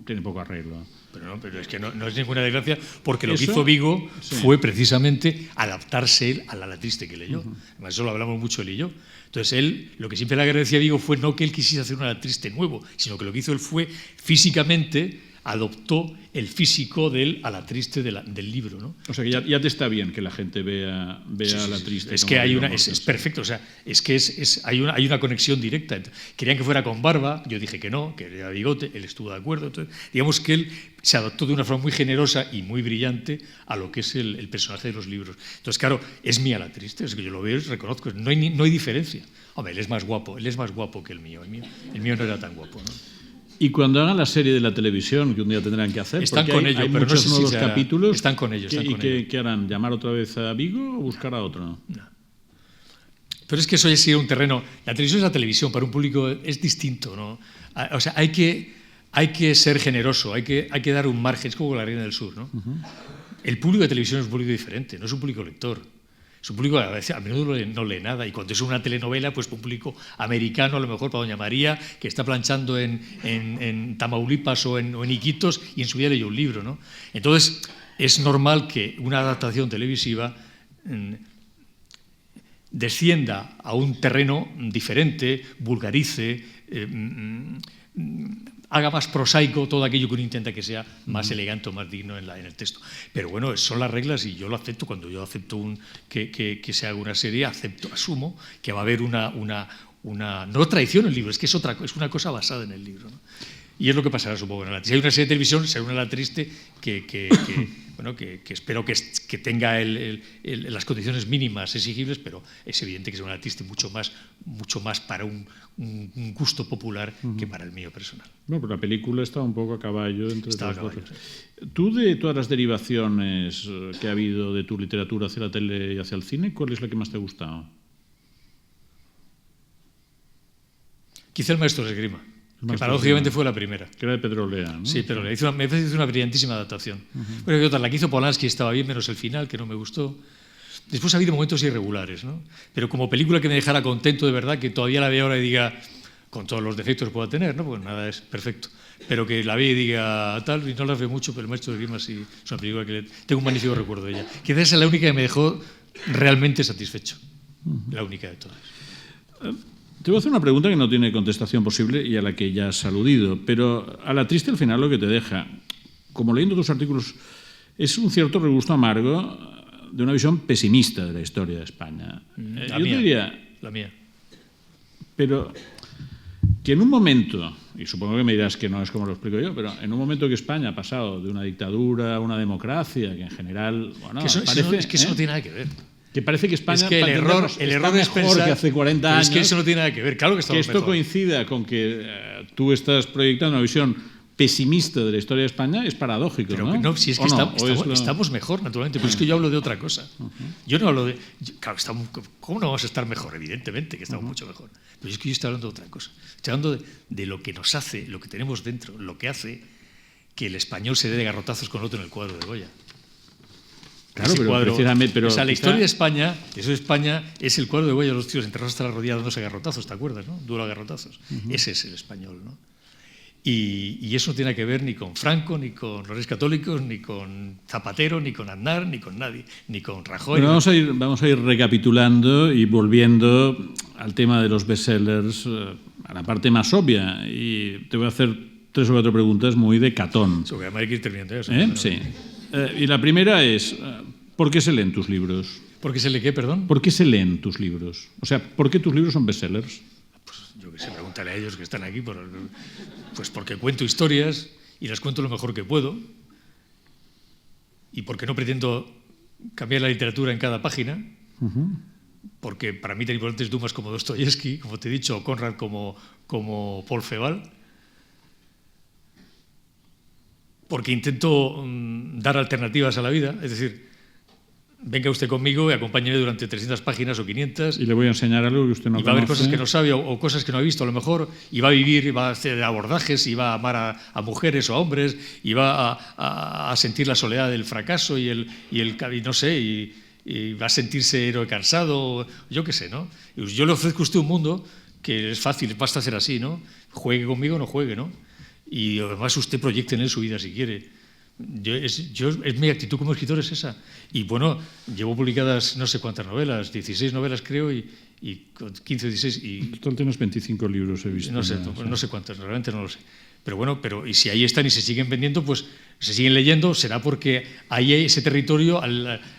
tiene poco arreglo. Pero es que no es ninguna desgracia, porque lo que hizo Viggo fue precisamente adaptarse él a la triste que leyó. Además, eso lo hablamos mucho él y yo. Entonces, él, lo que siempre le agradecía a Viggo fue no que él quisiera hacer una triste nuevo, sino que lo que hizo él fue físicamente adoptó el físico del a la triste del libro, ¿no? O sea, que ya te está bien que la gente vea a la triste. Es que es perfecto, o sea, es que hay una conexión directa. Querían que fuera con barba, yo dije que no, que era bigote, él estuvo de acuerdo. Entonces, digamos que él se adaptó de una forma muy generosa y muy brillante a lo que es el personaje de los libros. Entonces, claro, es mía la triste, es que yo lo veo y reconozco, no hay diferencia. Hombre, él es más guapo que el mío. El mío no era tan guapo, ¿no? Y cuando hagan la serie de la televisión, que un día tendrán que hacer, están porque con ellos, hay pero muchos no sé nuevos si capítulos. Están con ellos. ¿Qué harán? ¿Llamar otra vez a Viggo o buscar a otro? No. Pero es que eso ya sigue un terreno. La televisión es la televisión, para un público es distinto, ¿no? O sea, hay que ser generoso, hay que dar un margen, es como la Reina del Sur, ¿no? El público de televisión es un público diferente, no es un público lector. Es un público que a menudo no lee nada, y cuando es una telenovela, pues un público americano, a lo mejor para Doña María, que está planchando en Tamaulipas o en Iquitos, y en su día leyó un libro, ¿no? Entonces, es normal que una adaptación televisiva descienda a un terreno diferente, vulgarice, haga más prosaico todo aquello que uno intenta que sea más elegante o más digno en el texto. Pero bueno, son las reglas y yo lo acepto. Cuando yo acepto que se haga una serie, asumo que va a haber una no tradición en el libro, es que es una cosa basada en el libro, ¿no? Y es lo que pasará, supongo, en la triste. Si hay una serie de televisión, será una La Triste que espero que tenga las condiciones mínimas exigibles, pero es evidente que será una Triste mucho más para un gusto popular que para el mío personal. Bueno, pero la película está un poco a caballo entre Está otras a caballo, cosas. Tú, de todas las derivaciones que ha habido de tu literatura hacia la tele y hacia el cine, ¿cuál es la que más te ha gustado? Quizá El Maestro de Esgrima, que paradójicamente fue la primera. Que era de Pedro Lea, ¿no? Sí, pero me parece una brillantísima adaptación. Bueno, y otra, la que hizo Polanski estaba bien, menos el final, que no me gustó. Después ha habido momentos irregulares, ¿no? Pero como película que me dejara contento de verdad, que todavía la veo ahora y diga, con todos los defectos que pueda tener, ¿no? Porque nada es perfecto, pero que la vea y diga tal, y no la veo mucho, pero El Maestro de Esgrima sí es una película que tengo un magnífico recuerdo de ella. Quizás es la única que me dejó realmente satisfecho, la única de todas. Te voy a hacer una pregunta que no tiene contestación posible y a la que ya has aludido, pero a la triste al final lo que te deja, como leyendo tus artículos, es un cierto regusto amargo de una visión pesimista de la historia de España. La mía. Pero que en un momento, y supongo que me dirás que no es como lo explico yo, pero en un momento que España ha pasado de una dictadura a una democracia, que en general, bueno, es que eso no tiene nada que ver. Que parece que España es que el error es pensar que hace 40 años. Es que eso no tiene nada que ver. Claro que esto mejor. Coincida con que tú estás proyectando una visión pesimista de la historia de España, es paradójico, pero ¿no? No, si es que estamos mejor, naturalmente, pero es que yo hablo de otra cosa. Yo no hablo de... Claro, ¿cómo no vamos a estar mejor? Evidentemente que estamos mucho mejor. Pero es que yo estoy hablando de otra cosa. Estoy hablando de lo que nos hace, lo que tenemos dentro, lo que hace que el español se dé de garrotazos con otro en el cuadro de Goya. Claro, pero o sea, la historia de España, eso de España es el cuadro de Goya, los tíos enterrados hasta la rodilla dándose garrotazos, ¿te acuerdas, no? Duelo a garrotazos. Ese es el español, ¿no? Y eso no tiene que ver ni con Franco, ni con los Reyes Católicos, ni con Zapatero, ni con Aznar, ni con nadie, ni con Rajoy. Bueno, vamos a ir recapitulando y volviendo al tema de los bestsellers, a la parte más obvia. Y te voy a hacer 3 o 4 preguntas muy de catón. Además hay que ir terminando eso. Sí. Y la primera es, ¿por qué se leen tus libros? ¿Por qué se lee qué, perdón? ¿Por qué se leen tus libros? O sea, ¿por qué tus libros son bestsellers? Pues yo qué sé, pregúntale a ellos que están aquí. Pues porque cuento historias y las cuento lo mejor que puedo. Y porque no pretendo cambiar la literatura en cada página. Porque para mí tan importantes Dumas como Dostoyevsky, como te he dicho, o Conrad como Paul Féval. Porque intento dar alternativas a la vida, es decir, venga usted conmigo y acompáñeme durante 300 páginas o 500. Y le voy a enseñar algo que usted no conoce. Y va a haber cosas que no sabe o cosas que no ha visto a lo mejor, y va a vivir, y va a hacer abordajes, y va a amar a mujeres o a hombres, y va a sentir la soledad del fracaso y no sé, y va a sentirse héroe cansado, yo qué sé, ¿no? Yo le ofrezco a usted un mundo que es fácil, basta ser así, ¿no? Juegue conmigo o no juegue, ¿no? Y además usted proyecte en él su vida si quiere. Es mi actitud como escritor es esa. Y bueno, llevo publicadas no sé cuántas novelas, 16 novelas creo, y 15 o 16. En total tienes 25 libros, he visto. No sé cuántas, realmente no lo sé. Pero bueno, y si ahí están y se siguen vendiendo, pues se siguen leyendo, será porque ahí ese territorio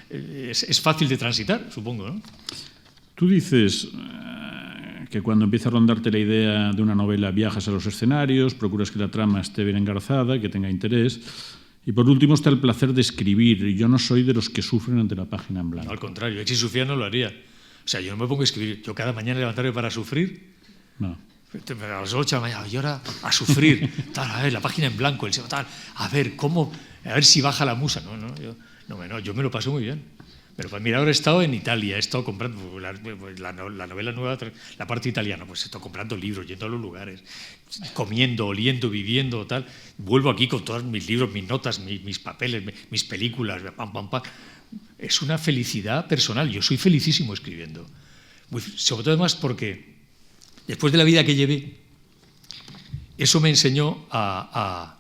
es fácil de transitar, supongo, ¿no? Tú dices que cuando empieza a rondarte la idea de una novela viajas a los escenarios, procuras que la trama esté bien engarzada, que tenga interés, y por último está el placer de escribir. Y yo no soy de los que sufren ante la página en blanco. No, al contrario, si sufriera no lo haría. O sea, yo no me pongo a escribir. Yo cada mañana levantarme para sufrir. No. A las 8 de la mañana, y ahora a sufrir. Tal, a ver, la página en blanco, tal, a ver si baja la musa. Yo me lo paso muy bien. Pero pues mira, ahora he estado en Italia, he estado comprando la novela nueva, la parte italiana, pues he estado comprando libros, yendo a los lugares, comiendo, oliendo, viviendo, tal. Vuelvo aquí con todos mis libros, mis notas, mis papeles, mis películas, pam, pam, pam. Es una felicidad personal. Yo soy felicísimo escribiendo. Sobre todo además porque después de la vida que llevé, eso me enseñó a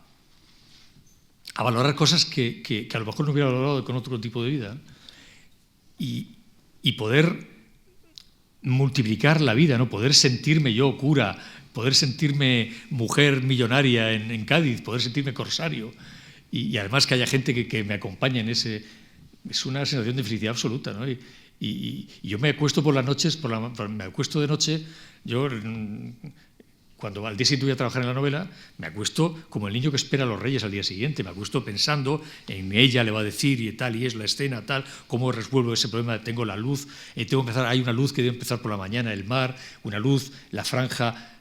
valorar cosas que a lo mejor no hubiera valorado con otro tipo de vida. Y poder multiplicar la vida, ¿no? Poder sentirme yo cura, poder sentirme mujer millonaria en Cádiz, poder sentirme corsario, y además que haya gente que me acompañe en ese... Es una sensación de felicidad absoluta, ¿no? Y yo me acuesto por las noches, me acuesto de noche, yo... Cuando al día siguiente voy a trabajar en la novela, me acuesto como el niño que espera a los reyes al día siguiente. Me acuesto pensando en ella, le va a decir y tal, y es la escena, tal, cómo resuelvo ese problema. Tengo la luz, hay una luz que debe empezar por la mañana, el mar, una luz, la franja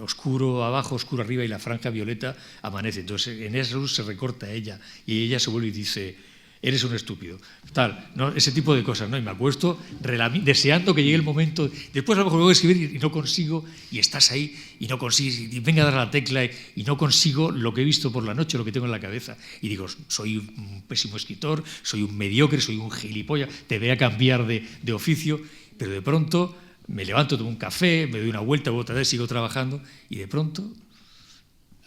oscuro abajo, oscuro arriba, y la franja violeta amanece. Entonces en esa luz se recorta ella, y ella se vuelve y dice... Eres un estúpido, tal, ¿no? Ese tipo de cosas, ¿no? Y me acuesto deseando que llegue el momento. Después a lo mejor voy a escribir y no consigo, y estás ahí y no consigues, y venga a dar a la tecla y no consigo lo que he visto por la noche, lo que tengo en la cabeza. Y digo, soy un pésimo escritor, soy un mediocre, soy un gilipollas, te voy a cambiar de oficio, pero de pronto me levanto, tomo un café, me doy una vuelta, otra vez sigo trabajando, y de pronto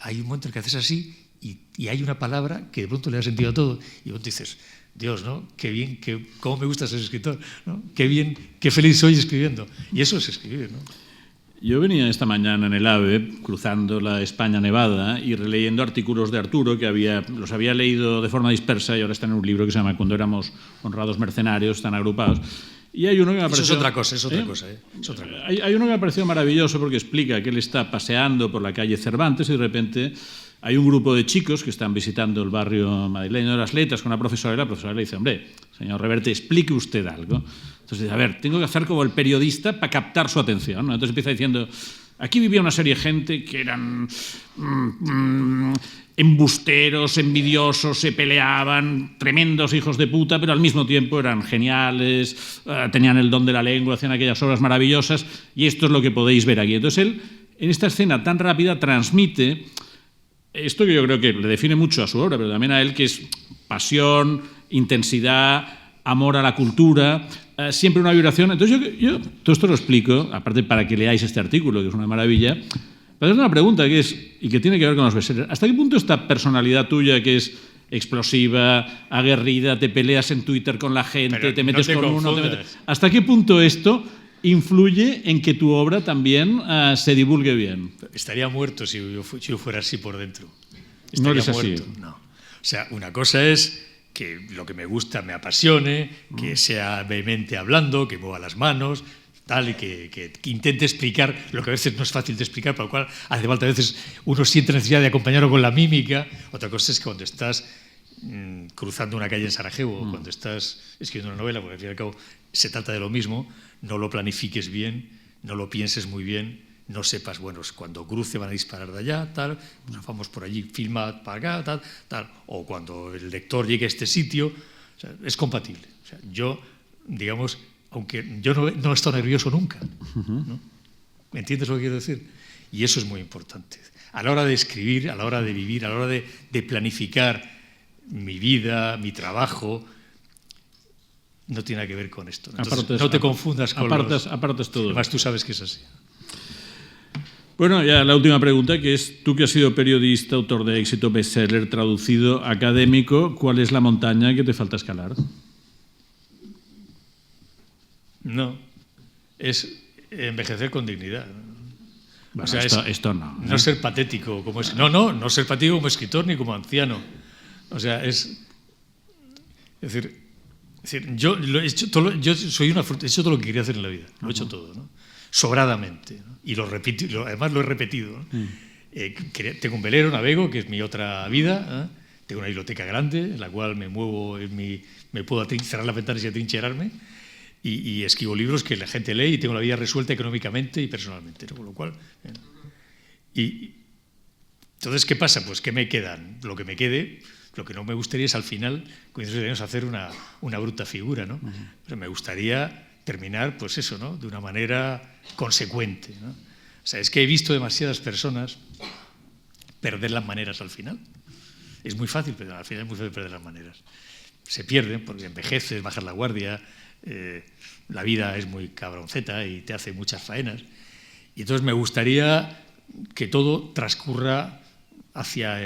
hay un momento en que haces así. Y hay una palabra que de pronto le da sentido a todo. Y vos dices, Dios, ¿no? Qué bien, cómo me gusta ser escritor, ¿no? Qué bien, qué feliz soy escribiendo. Y eso es escribir, ¿no? Yo venía esta mañana en el AVE, cruzando la España nevada y releyendo artículos de Arturo que los había leído de forma dispersa y ahora están en un libro que se llama Cuando éramos honrados mercenarios, están agrupados. Y hay uno que me ha parecido... Eso es otra cosa, es otra cosa. Es otra cosa. Hay uno que me ha parecido maravilloso porque explica que él está paseando por la calle Cervantes y de repente hay un grupo de chicos que están visitando el barrio madrileño de las Letras con una profesora y la profesora le dice: hombre, señor Reverte, explique usted algo. Entonces dice: a ver, tengo que hacer como el periodista para captar su atención, ¿no? Entonces empieza diciendo: aquí vivía una serie de gente que eran embusteros, envidiosos, se peleaban, tremendos hijos de puta, pero al mismo tiempo eran geniales, tenían el don de la lengua, hacían aquellas obras maravillosas, y esto es lo que podéis ver aquí. Entonces él, en esta escena tan rápida, transmite esto que yo creo que le define mucho a su obra, pero también a él, que es pasión, intensidad, amor a la cultura, siempre una vibración. Entonces yo todo esto lo explico, aparte para que leáis este artículo, que es una maravilla, pero es una pregunta que es, y que tiene que ver con los bestsellers. ¿Hasta qué punto esta personalidad tuya, que es explosiva, aguerrida, te peleas en Twitter con la gente, pero te metes no te con uno... confundas. ¿Hasta qué punto esto influye en que tu obra también se divulgue bien? Estaría muerto si yo fuera así por dentro. No Estaría eres así. muerto. No. O sea, una cosa es que lo que me gusta me apasione, que sea vehemente hablando, que mueva las manos, tal, y que intente explicar lo que a veces no es fácil de explicar, por lo cual hace falta a veces uno siente necesidad de acompañarlo con la mímica. Otra cosa es que cuando estás cruzando una calle en Sarajevo, cuando estás escribiendo una novela, porque al fin y al cabo se trata de lo mismo, no lo planifiques bien, no lo pienses muy bien, no sepas, bueno, cuando cruce van a disparar de allá, tal, pues vamos por allí, filma para acá, tal, o cuando el lector llegue a este sitio, o sea, es compatible. O sea, yo, digamos, aunque yo no he estado nervioso nunca, ¿no? ¿Me entiendes lo que quiero decir? Y eso es muy importante. A la hora de escribir, a la hora de vivir, a la hora de planificar mi vida, mi trabajo, no tiene nada que ver con esto. Entonces, no te confundas con apartas todo. Además, tú sabes que es así. Bueno, ya la última pregunta, que es: tú que has sido periodista, autor de éxito, bestseller, traducido, académico, ¿cuál es la montaña que te falta escalar? No, es envejecer con dignidad. Bueno, o sea, esto no. No ser patético como no ser patético como escritor ni como anciano. O sea, es decir, yo lo he hecho todo, yo soy he hecho todo lo que quería hacer en la vida, lo he hecho todo, ¿no? Sobradamente, ¿no? Y lo repito, además lo he repetido, ¿no? Tengo un velero, navego, que es mi otra vida, ¿eh? Tengo una biblioteca grande en la cual me muevo, me puedo cerrar las ventanas y atrincherarme, y escribo libros que la gente lee, y tengo la vida resuelta económicamente y personalmente, ¿no? Con lo cual, entonces, ¿qué pasa? Pues ¿qué me quedan? Lo que me quede, lo que no me gustaría es al final, con 18 años, hacer una bruta figura, ¿no? Pero me gustaría terminar, pues eso, ¿no? De una manera consecuente, ¿no? O sea, es que he visto demasiadas personas perder las maneras al final. Es muy fácil, pero al final es muy fácil perder las maneras. Se pierden porque envejeces, bajas la guardia, la vida es muy cabronceta y te hace muchas faenas. Y entonces me gustaría que todo transcurra hacia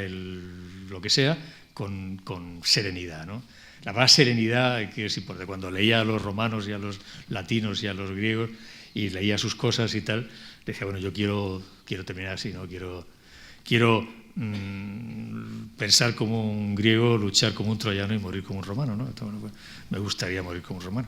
lo que sea con serenidad, ¿no? La más serenidad que es importante. Cuando leía a los romanos y a los latinos y a los griegos y leía sus cosas y tal, decía, bueno, yo quiero terminar así, ¿no? Quiero pensar como un griego, luchar como un troyano y morir como un romano, ¿no? Entonces, bueno, pues, me gustaría morir como un romano.